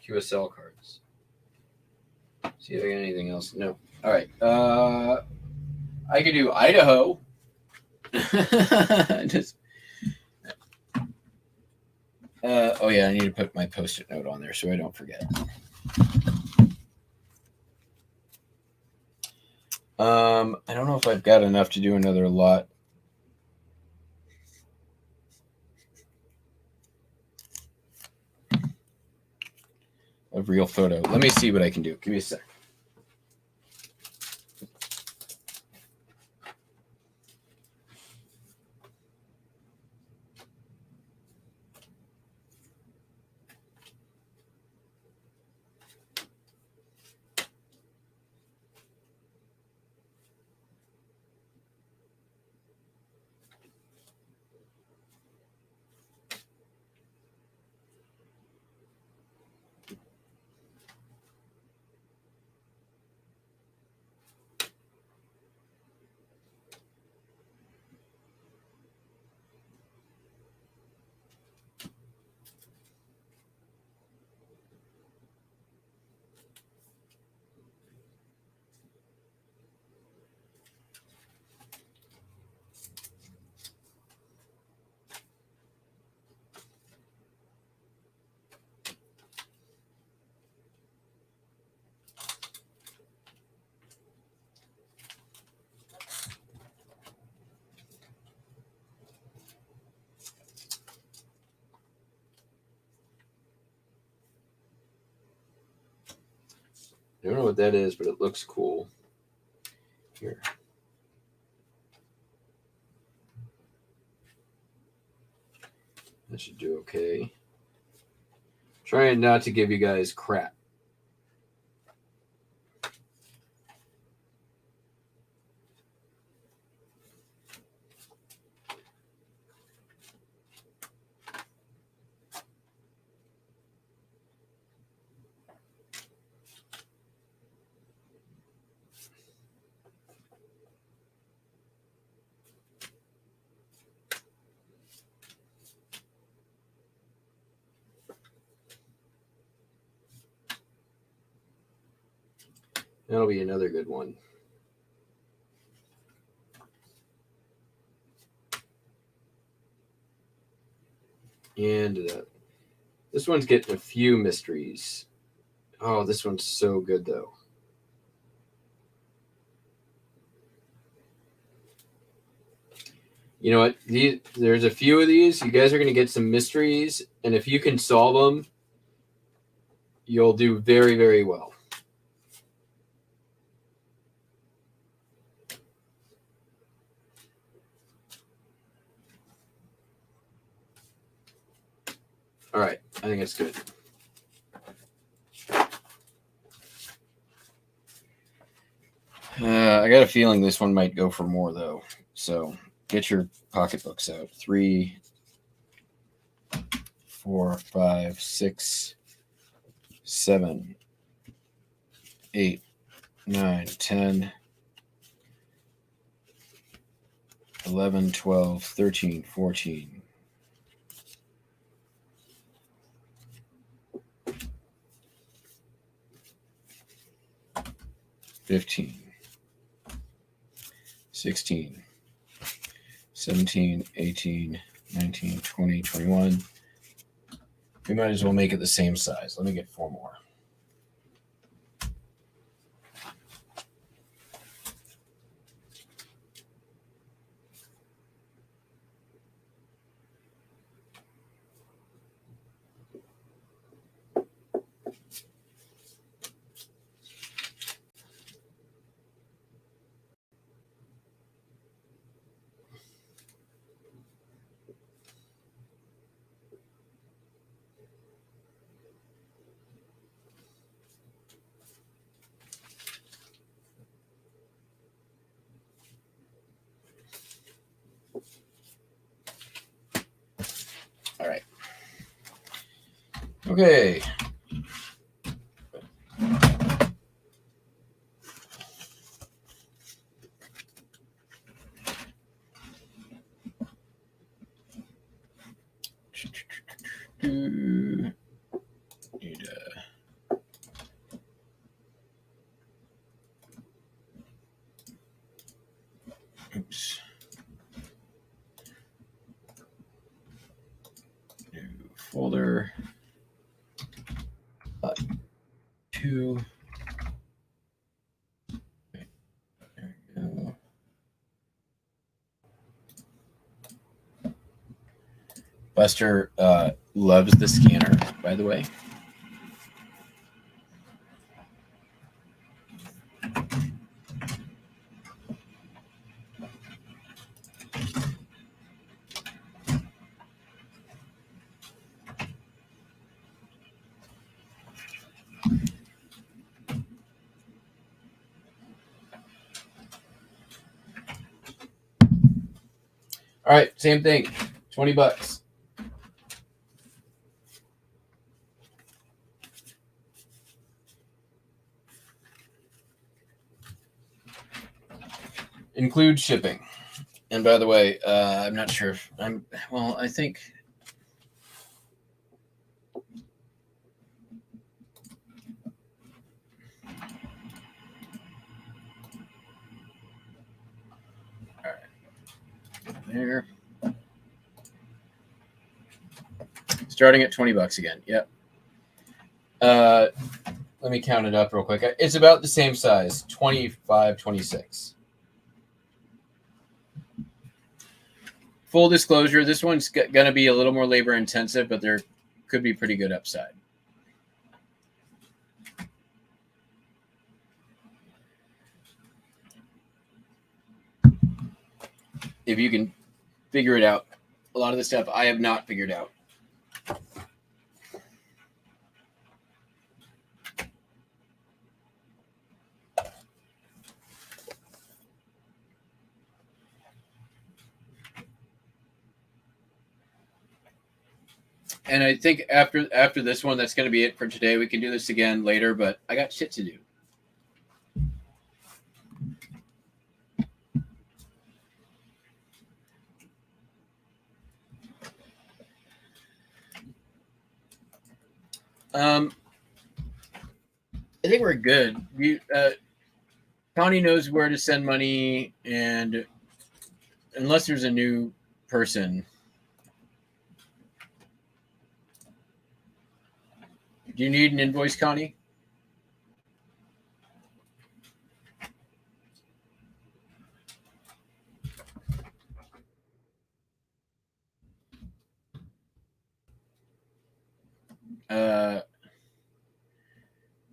QSL cards. See if I get anything else. Nope. All right. I could do Idaho. Just. Oh yeah, I need to put my Post-it note on there so I don't forget. I don't know if I've got enough to do another lot. Of real photo. Let me see what I can do. Give me a sec. I don't know what that is, but it looks cool. Here. That should do okay. Trying not to give you guys crap. That'll be another good one. And this one's getting a few mysteries. Oh, this one's so good, though. You know what? There's a few of these. You guys are going to get some mysteries. And if you can solve them, you'll do very, very well. All right. I think that's good. I got a feeling this one might go for more, though. So get your pocketbooks out. 3, 4, 5, 6, 7, 8, 9, 10, 11, 12, 13, 14. 15, 16, 17, 18, 19, 20, 21. We might as well make it the same size. Let me get 4 more. All right. Okay. Need oops. New folder. 2. Okay, there we go. Buster loves the scanner, by the way. All right, same thing. $20. Include shipping. And by the way, I'm not sure if I think all right. There. Starting at $20 again. Yep. Let me count it up real quick. It's about the same size, 25, 26. Full disclosure, this one's going to be a little more labor intensive, but there could be pretty good upside. If you can figure it out. A lot of the stuff I have not figured out. And I think after this one, that's going to be it for today. We can do this again later, but I got shit to do. I think we're good. Connie knows where to send money, and unless there's a new person. Do you need an invoice, Connie?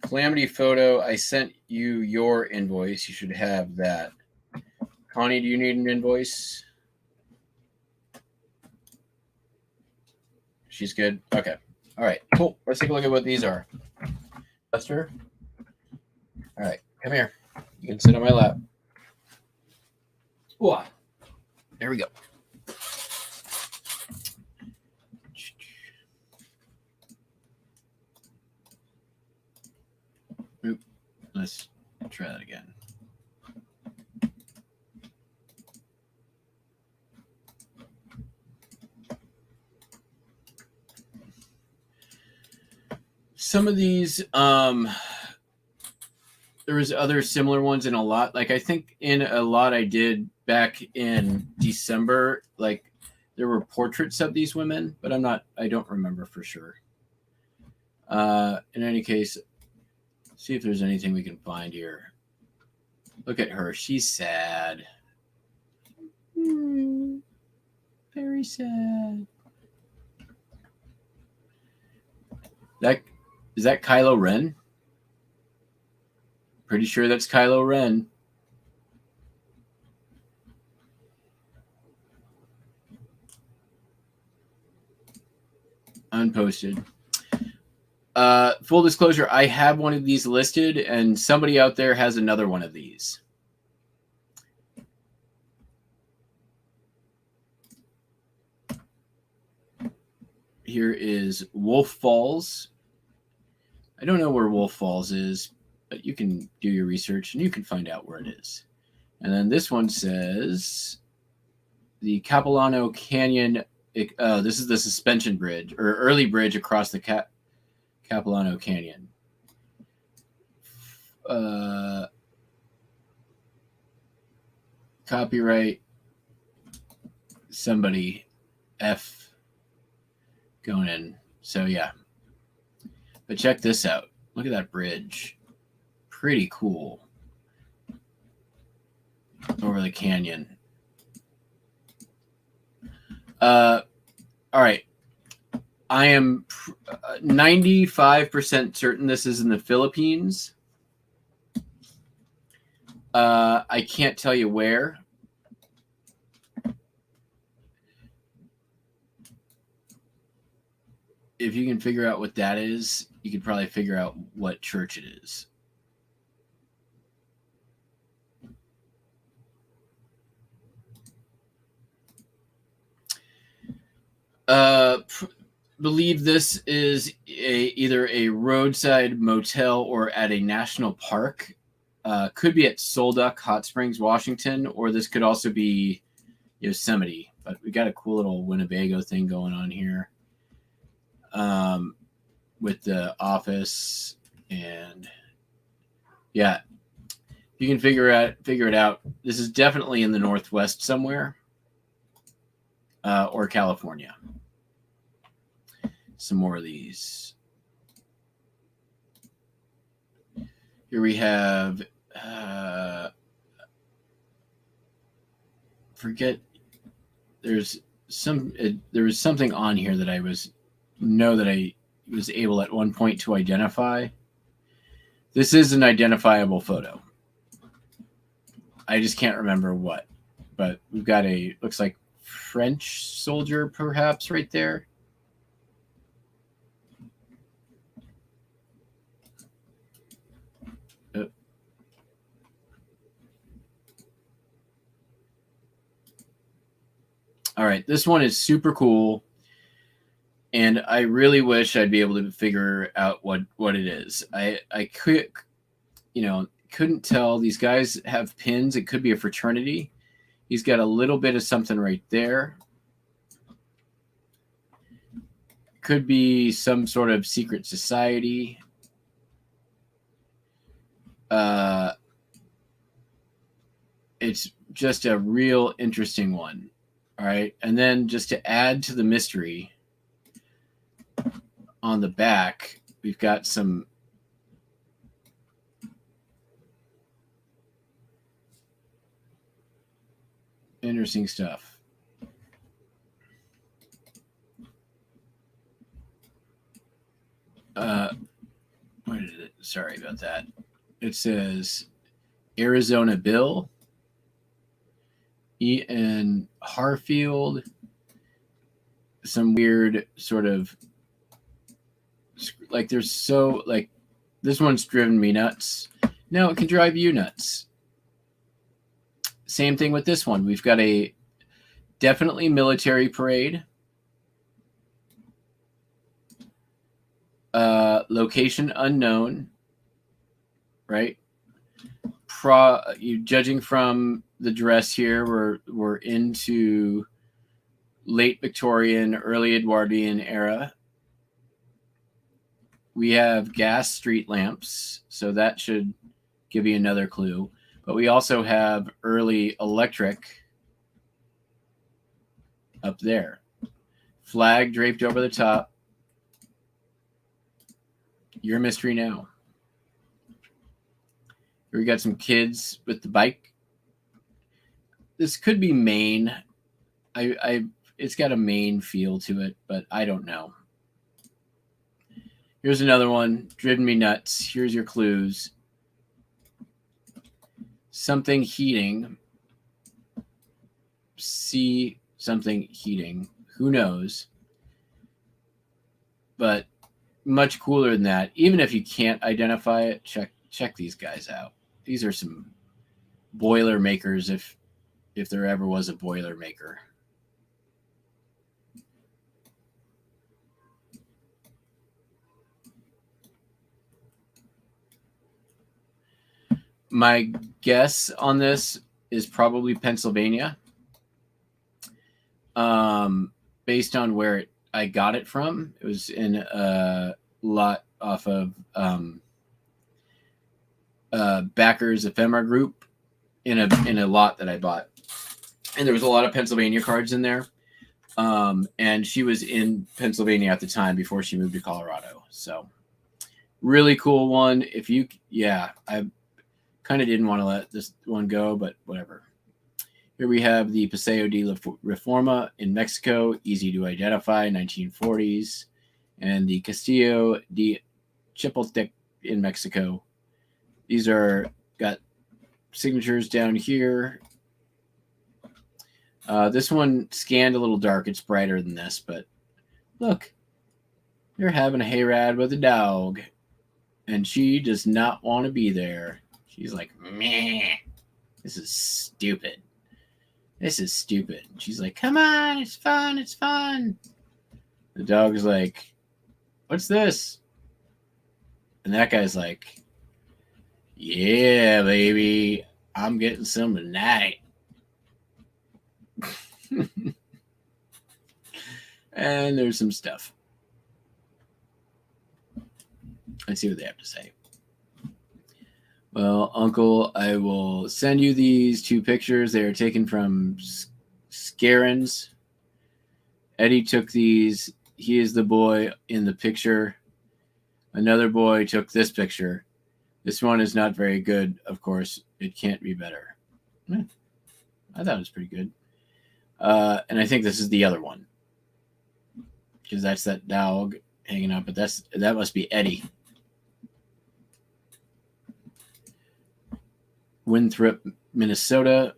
Calamity Photo, I sent you your invoice. You should have that. Connie, do you need an invoice? She's good. Okay. All right. Cool. Let's take a look at what these are. Lester? All right. Come here. You can sit on my lap. Whoa. There we go. Oop. Let's try that again. Some of these, there was other similar ones in a lot. Like I think in a lot I did back in December, like there were portraits of these women, but I don't remember for sure. In any case, see if there's anything we can find here. Look at her. She's sad. Very sad. Is that Kylo Ren? Pretty sure that's Kylo Ren. Unposted. Full disclosure, I have one of these listed, and somebody out there has another one of these. Here is Wolf Falls. I don't know where Wolf Falls is, but you can do your research and you can find out where it is. And then this one says the Capilano Canyon. This is the suspension bridge or early bridge across the Capilano Canyon. Copyright somebody F going in. So yeah. But check this out. Look at that bridge. Pretty cool. Over the canyon. All right. I am 95% certain this is in the Philippines. I can't tell you where. If you can figure out what that is, you could probably figure out what church it is. Believe this is either a roadside motel or at a national park. Could be at Solduck Hot Springs, Washington, or this could also be Yosemite. But we got a cool little Winnebago thing going on here. With the office, and yeah, you can figure it out. This is definitely in the Northwest somewhere, or California. Some more of these. Here we have there was something on here that I was able at one point to identify. This is an identifiable photo. I just can't remember what, but we've got looks like French soldier perhaps right there. All right, this one is super cool. And I really wish I'd be able to figure out what it is. I couldn't tell. These guys have pins. It could be a fraternity. He's got a little bit of something right there. Could be some sort of secret society. it's just a real interesting one. All right. And then just to add to the mystery, on the back, we've got some interesting stuff. What is it? Sorry about that. It says Arizona Bill, Ian Harfield, some weird sort of like there's so like this one's driven me nuts. No, it can drive you nuts. Same thing with this one. We've got a definitely military parade. Location unknown, right? You judging from the dress here, we're into late Victorian, early Edwardian era. We have gas street lamps, so that should give you another clue. But we also have early electric up there. Flag draped over the top. Your mystery now. Here we got some kids with the bike. This could be Maine. It's got a Maine feel to it, but I don't know. Here's another one. Driven me nuts. Here's your clues. Something heating. See something heating. Who knows? But much cooler than that. Even if you can't identify it, check these guys out. These are some boiler makers if there ever was a boiler maker. My guess on this is probably Pennsylvania. Based on where I got it from. It was in a lot off of Backers Ephemera Group in a lot that I bought. And there was a lot of Pennsylvania cards in there. And she was in Pennsylvania at the time before she moved to Colorado. So really cool one. I kind of didn't want to let this one go, but whatever. Here we have the Paseo de la Reforma in Mexico, easy to identify, 1940s. And the Castillo de Chapultepec in Mexico. These are got signatures down here. This one scanned a little dark. It's brighter than this, but look, you're having a hayride with a dog, and she does not want to be there. She's like, meh, this is stupid. This is stupid. She's like, come on, it's fun, it's fun. The dog's like, what's this? And that guy's like, yeah, baby, I'm getting some tonight. And there's some stuff. Let's see what they have to say. Well, Uncle, I will send you these two pictures. They are taken from Scarens. Eddie took these. He is the boy in the picture. Another boy took this picture. This one is not very good, of course. It can't be better. I thought it was pretty good. And I think this is the other one. Because that's that dog hanging out. But that must be Eddie. Winthrop, Minnesota.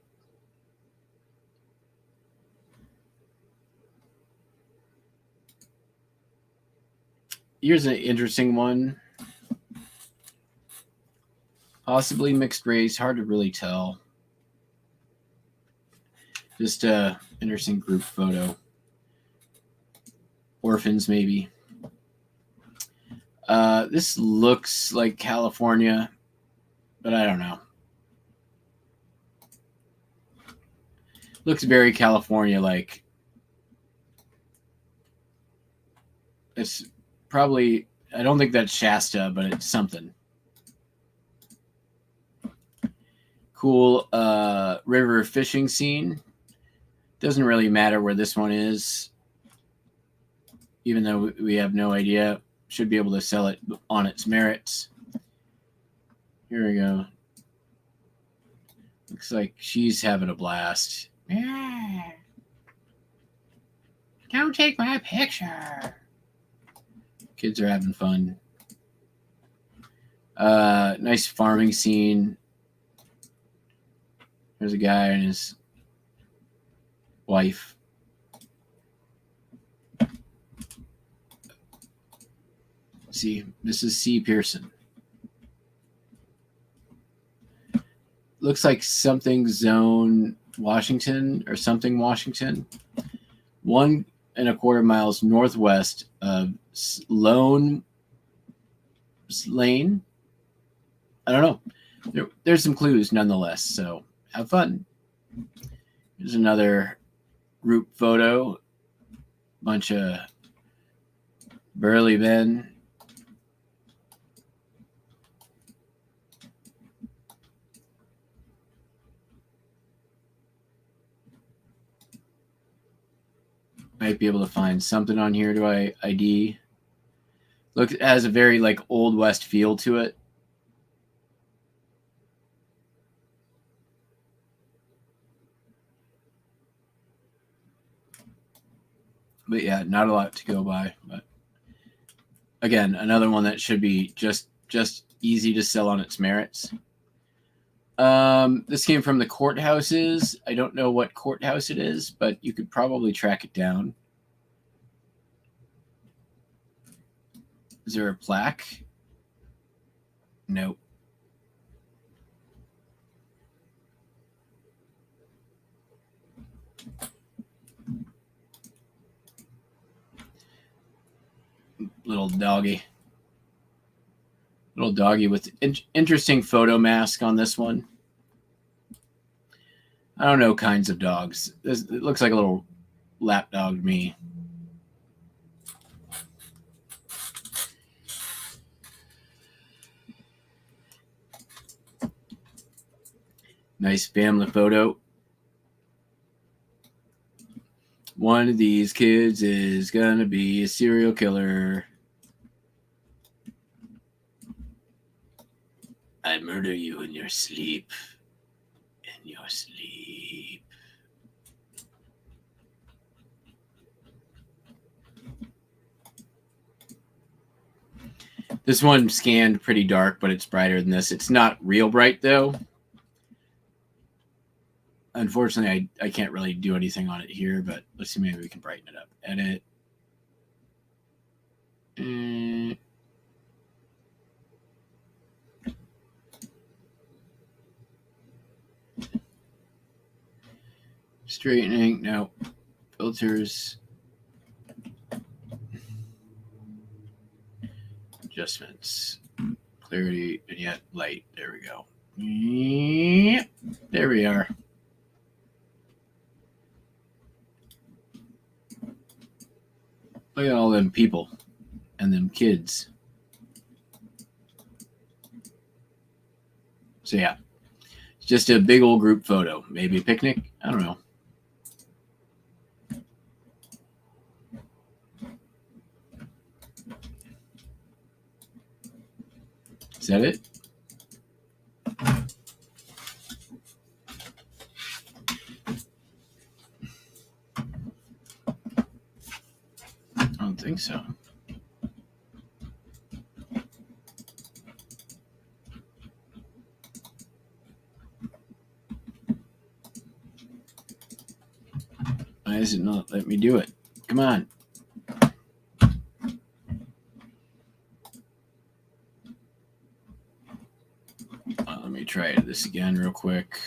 Here's an interesting one. Possibly mixed race. Hard to really tell. Just a interesting group photo. Orphans, maybe. This looks like California, but I don't know. Looks very California-like. It's probably, I don't think that's Shasta, but it's something. cool river fishing scene. Doesn't really matter where this one is, even though we have no idea. Should be able to sell it on its merits. Here we go. Looks like she's having a blast. Yeah. Don't take my picture. Kids are having fun. Nice farming scene. There's a guy and his wife. See, this is C. Pearson. Looks like something zone Washington or something Washington. 1.25 miles northwest of Lone Lane. I don't know. There's some clues nonetheless, so have fun. Here's another group photo. Bunch of burly men. Might be able to find something on here to ID. Look, it has a very like Old West feel to it. But yeah, not a lot to go by. But again, another one that should be just easy to sell on its merits. This came from the courthouses. I don't know what courthouse it is, but you could probably track it down. Is there a plaque? Nope. Little doggy with interesting photo mask on this one. I don't know kinds of dogs. It looks like a little lap dog to me. Nice family photo. One of these kids is gonna be a serial killer. I murder you in your sleep. In your sleep. This one scanned pretty dark, but it's brighter than this. It's not real bright, though. Unfortunately, I can't really do anything on it here, but let's see, maybe we can brighten it up. Edit. Straightening, no. Filters. Adjustments. Clarity, vignette, light. There we go. There we are. Look at all them people and them kids. So yeah, it's just a big old group photo. Maybe a picnic. I don't know. Is that it? I don't think so. Why does it not let me do it? Come on. Let me try this again real quick.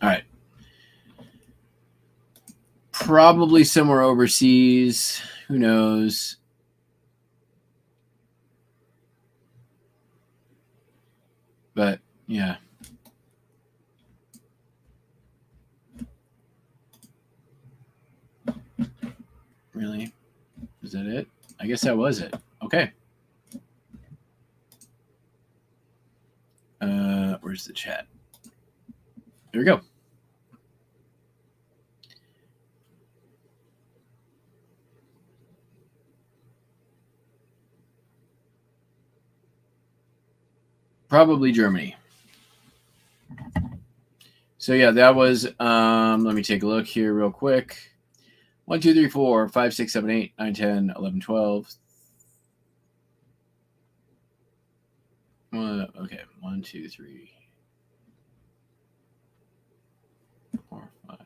All right. Probably somewhere overseas. Who knows? But yeah. Really? Is that it? I guess that was it. Okay. Where's the chat? There we go. Probably Germany. So yeah, that was, let me take a look here real quick. 1, 2, 3, 4, 5, 6, 7, 8, 9, 10, 11, 12. Okay, 1, 2, 3, 4, 5.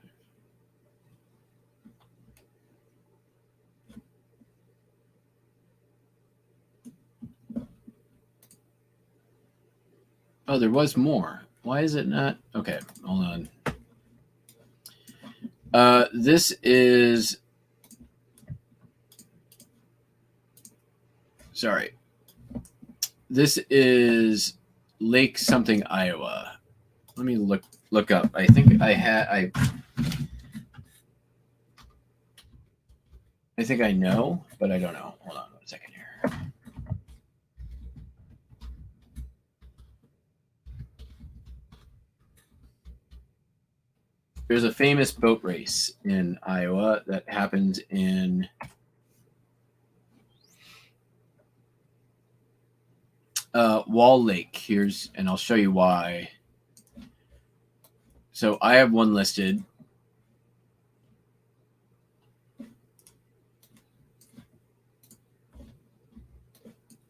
Oh, there was more. Why is it not? Okay, hold on. This is, sorry. This is Lake something, Iowa. Let me look up. I think I think I know, but I don't know. Hold on 1 second here. There's a famous boat race in Iowa that happens in Wall Lake. And I'll show you why. So I have one listed.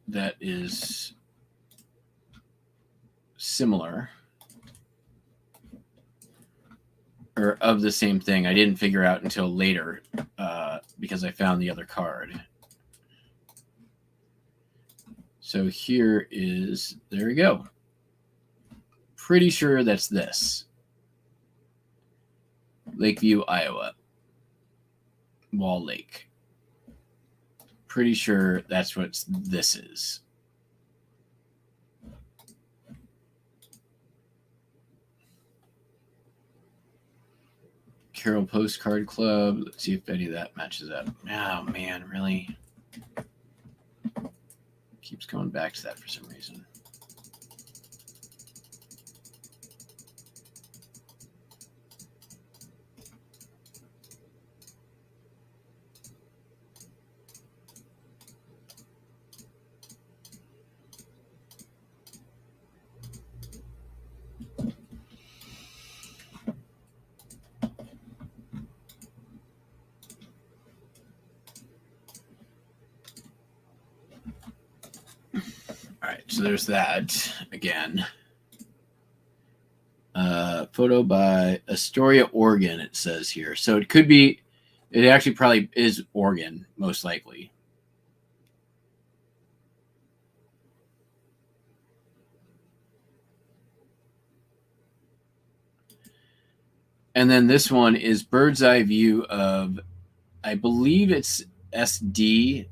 That is similar or of the same thing. I didn't figure out until later because I found the other card. So here is, there we go. Pretty sure that's this. Lakeview, Iowa. Wall Lake. Pretty sure that's what this is. Carol Postcard Club. Let's see if any of that matches up. Oh, man, really? Keeps going back to that for some reason. All right, so there's that again. Photo by Astoria, Oregon, it says here. So it could be, it actually probably is Oregon, most likely. And then this one is bird's eye view of, I believe it's SD.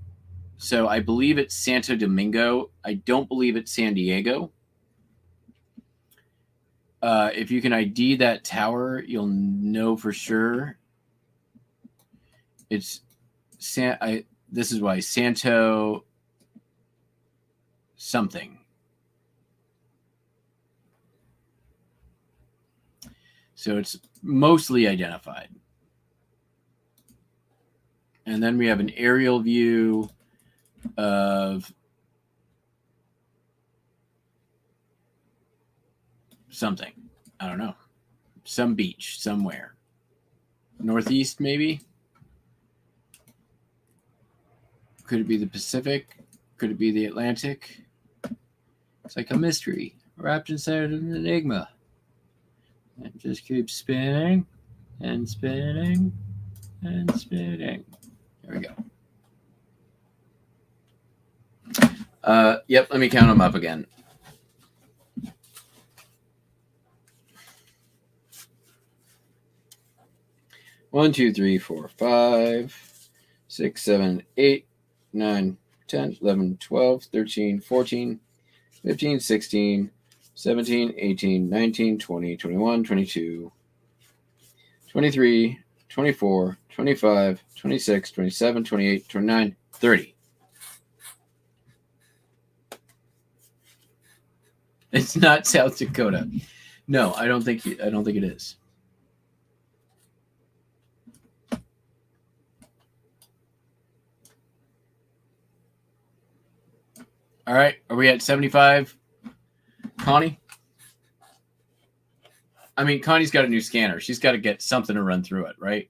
So I believe it's Santo Domingo. I don't believe it's San Diego. If you can ID that tower, you'll know for sure. It's this is why Santo something. So it's mostly identified. And then we have an aerial view of something. I don't know. Some beach somewhere. Northeast, maybe? Could it be the Pacific? Could it be the Atlantic? It's like a mystery wrapped inside an enigma. It just keeps spinning and spinning and spinning. There we go. Yep, let me count them up again. One, 2, 3, 4, 5, 6, 7, 8, 9, 10, 11, 12, 13, 14, 15, 16, 17, 18, 19, 20, 21, 22, 23, 24, 25, 26, 27, 28, 29, 30. It's not South Dakota. No, I don't think it is. All right, are we at 75? Connie? I mean, Connie's got a new scanner. She's got to get something to run through it, right?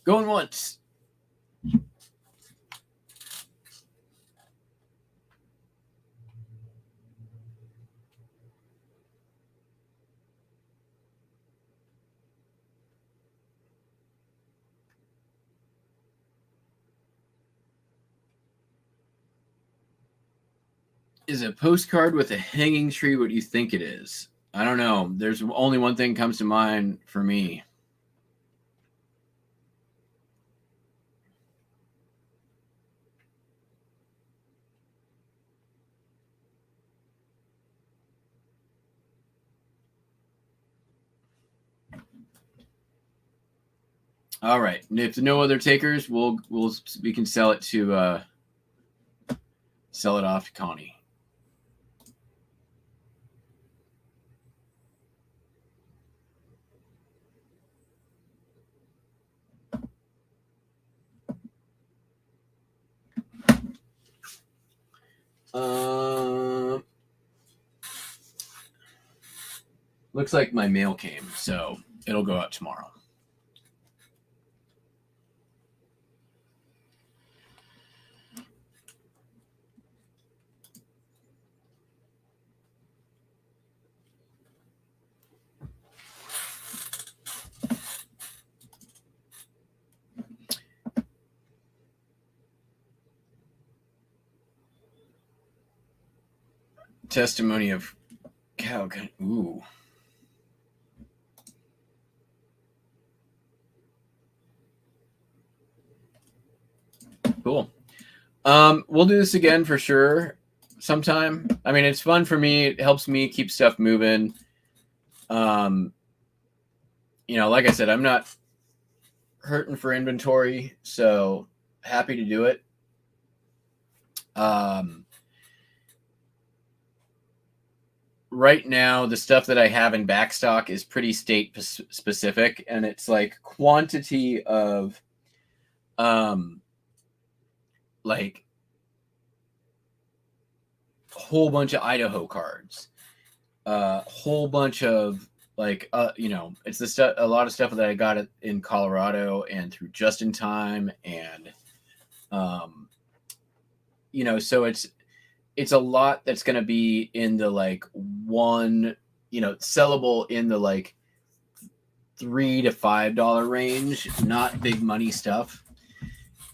Going once. Is a postcard with a hanging tree what you think it is? I don't know. There's only one thing comes to mind for me. All right. And if no other takers, we can sell it to sell it off to Connie. Looks like my mail came, so it'll go out tomorrow. Testimony of cow. Ooh. Cool. We'll do this again for sure sometime. I mean, it's fun for me. It helps me keep stuff moving. You know, like I said, I'm not hurting for inventory, so happy to do it. Right now, the stuff that I have in backstock is pretty state specific, and it's like quantity of like a whole bunch of Idaho cards, a whole bunch of like you know, it's the stuff, a lot of stuff that I got in Colorado and through Just in Time, and you know, so it's a lot that's going to be in the like one, you know, sellable in the like $3 to $5 range, not big money stuff.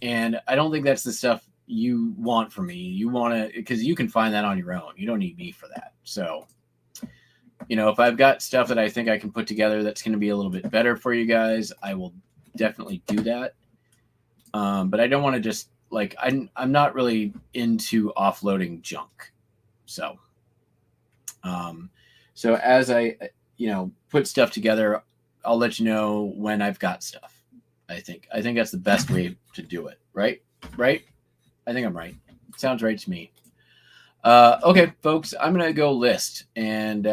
And I don't think that's the stuff you want from me. You want to, because you can find that on your own. You don't need me for that. So, you know, if I've got stuff that I think I can put together that's going to be a little bit better for you guys, I will definitely do that. But I don't want to just like, I'm not really into offloading junk. So, so as I, you know, put stuff together, I'll let you know when I've got stuff. I think that's the best way to do it. Right? Right? I think I'm right. Sounds right to me. Okay, folks, I'm going to go list. And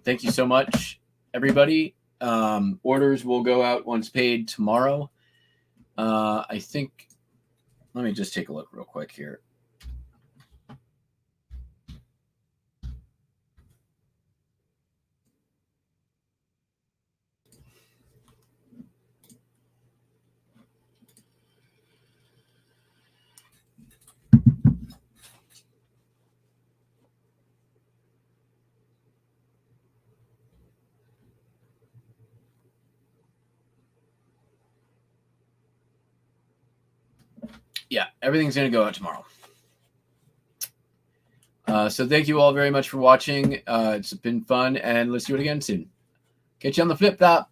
thank you so much, everybody. Orders will go out once paid tomorrow. I think, let me just take a look real quick here. Yeah, everything's going to go out tomorrow. So thank you all very much for watching. It's been fun, and let's do it again soon. Catch you on the flip top.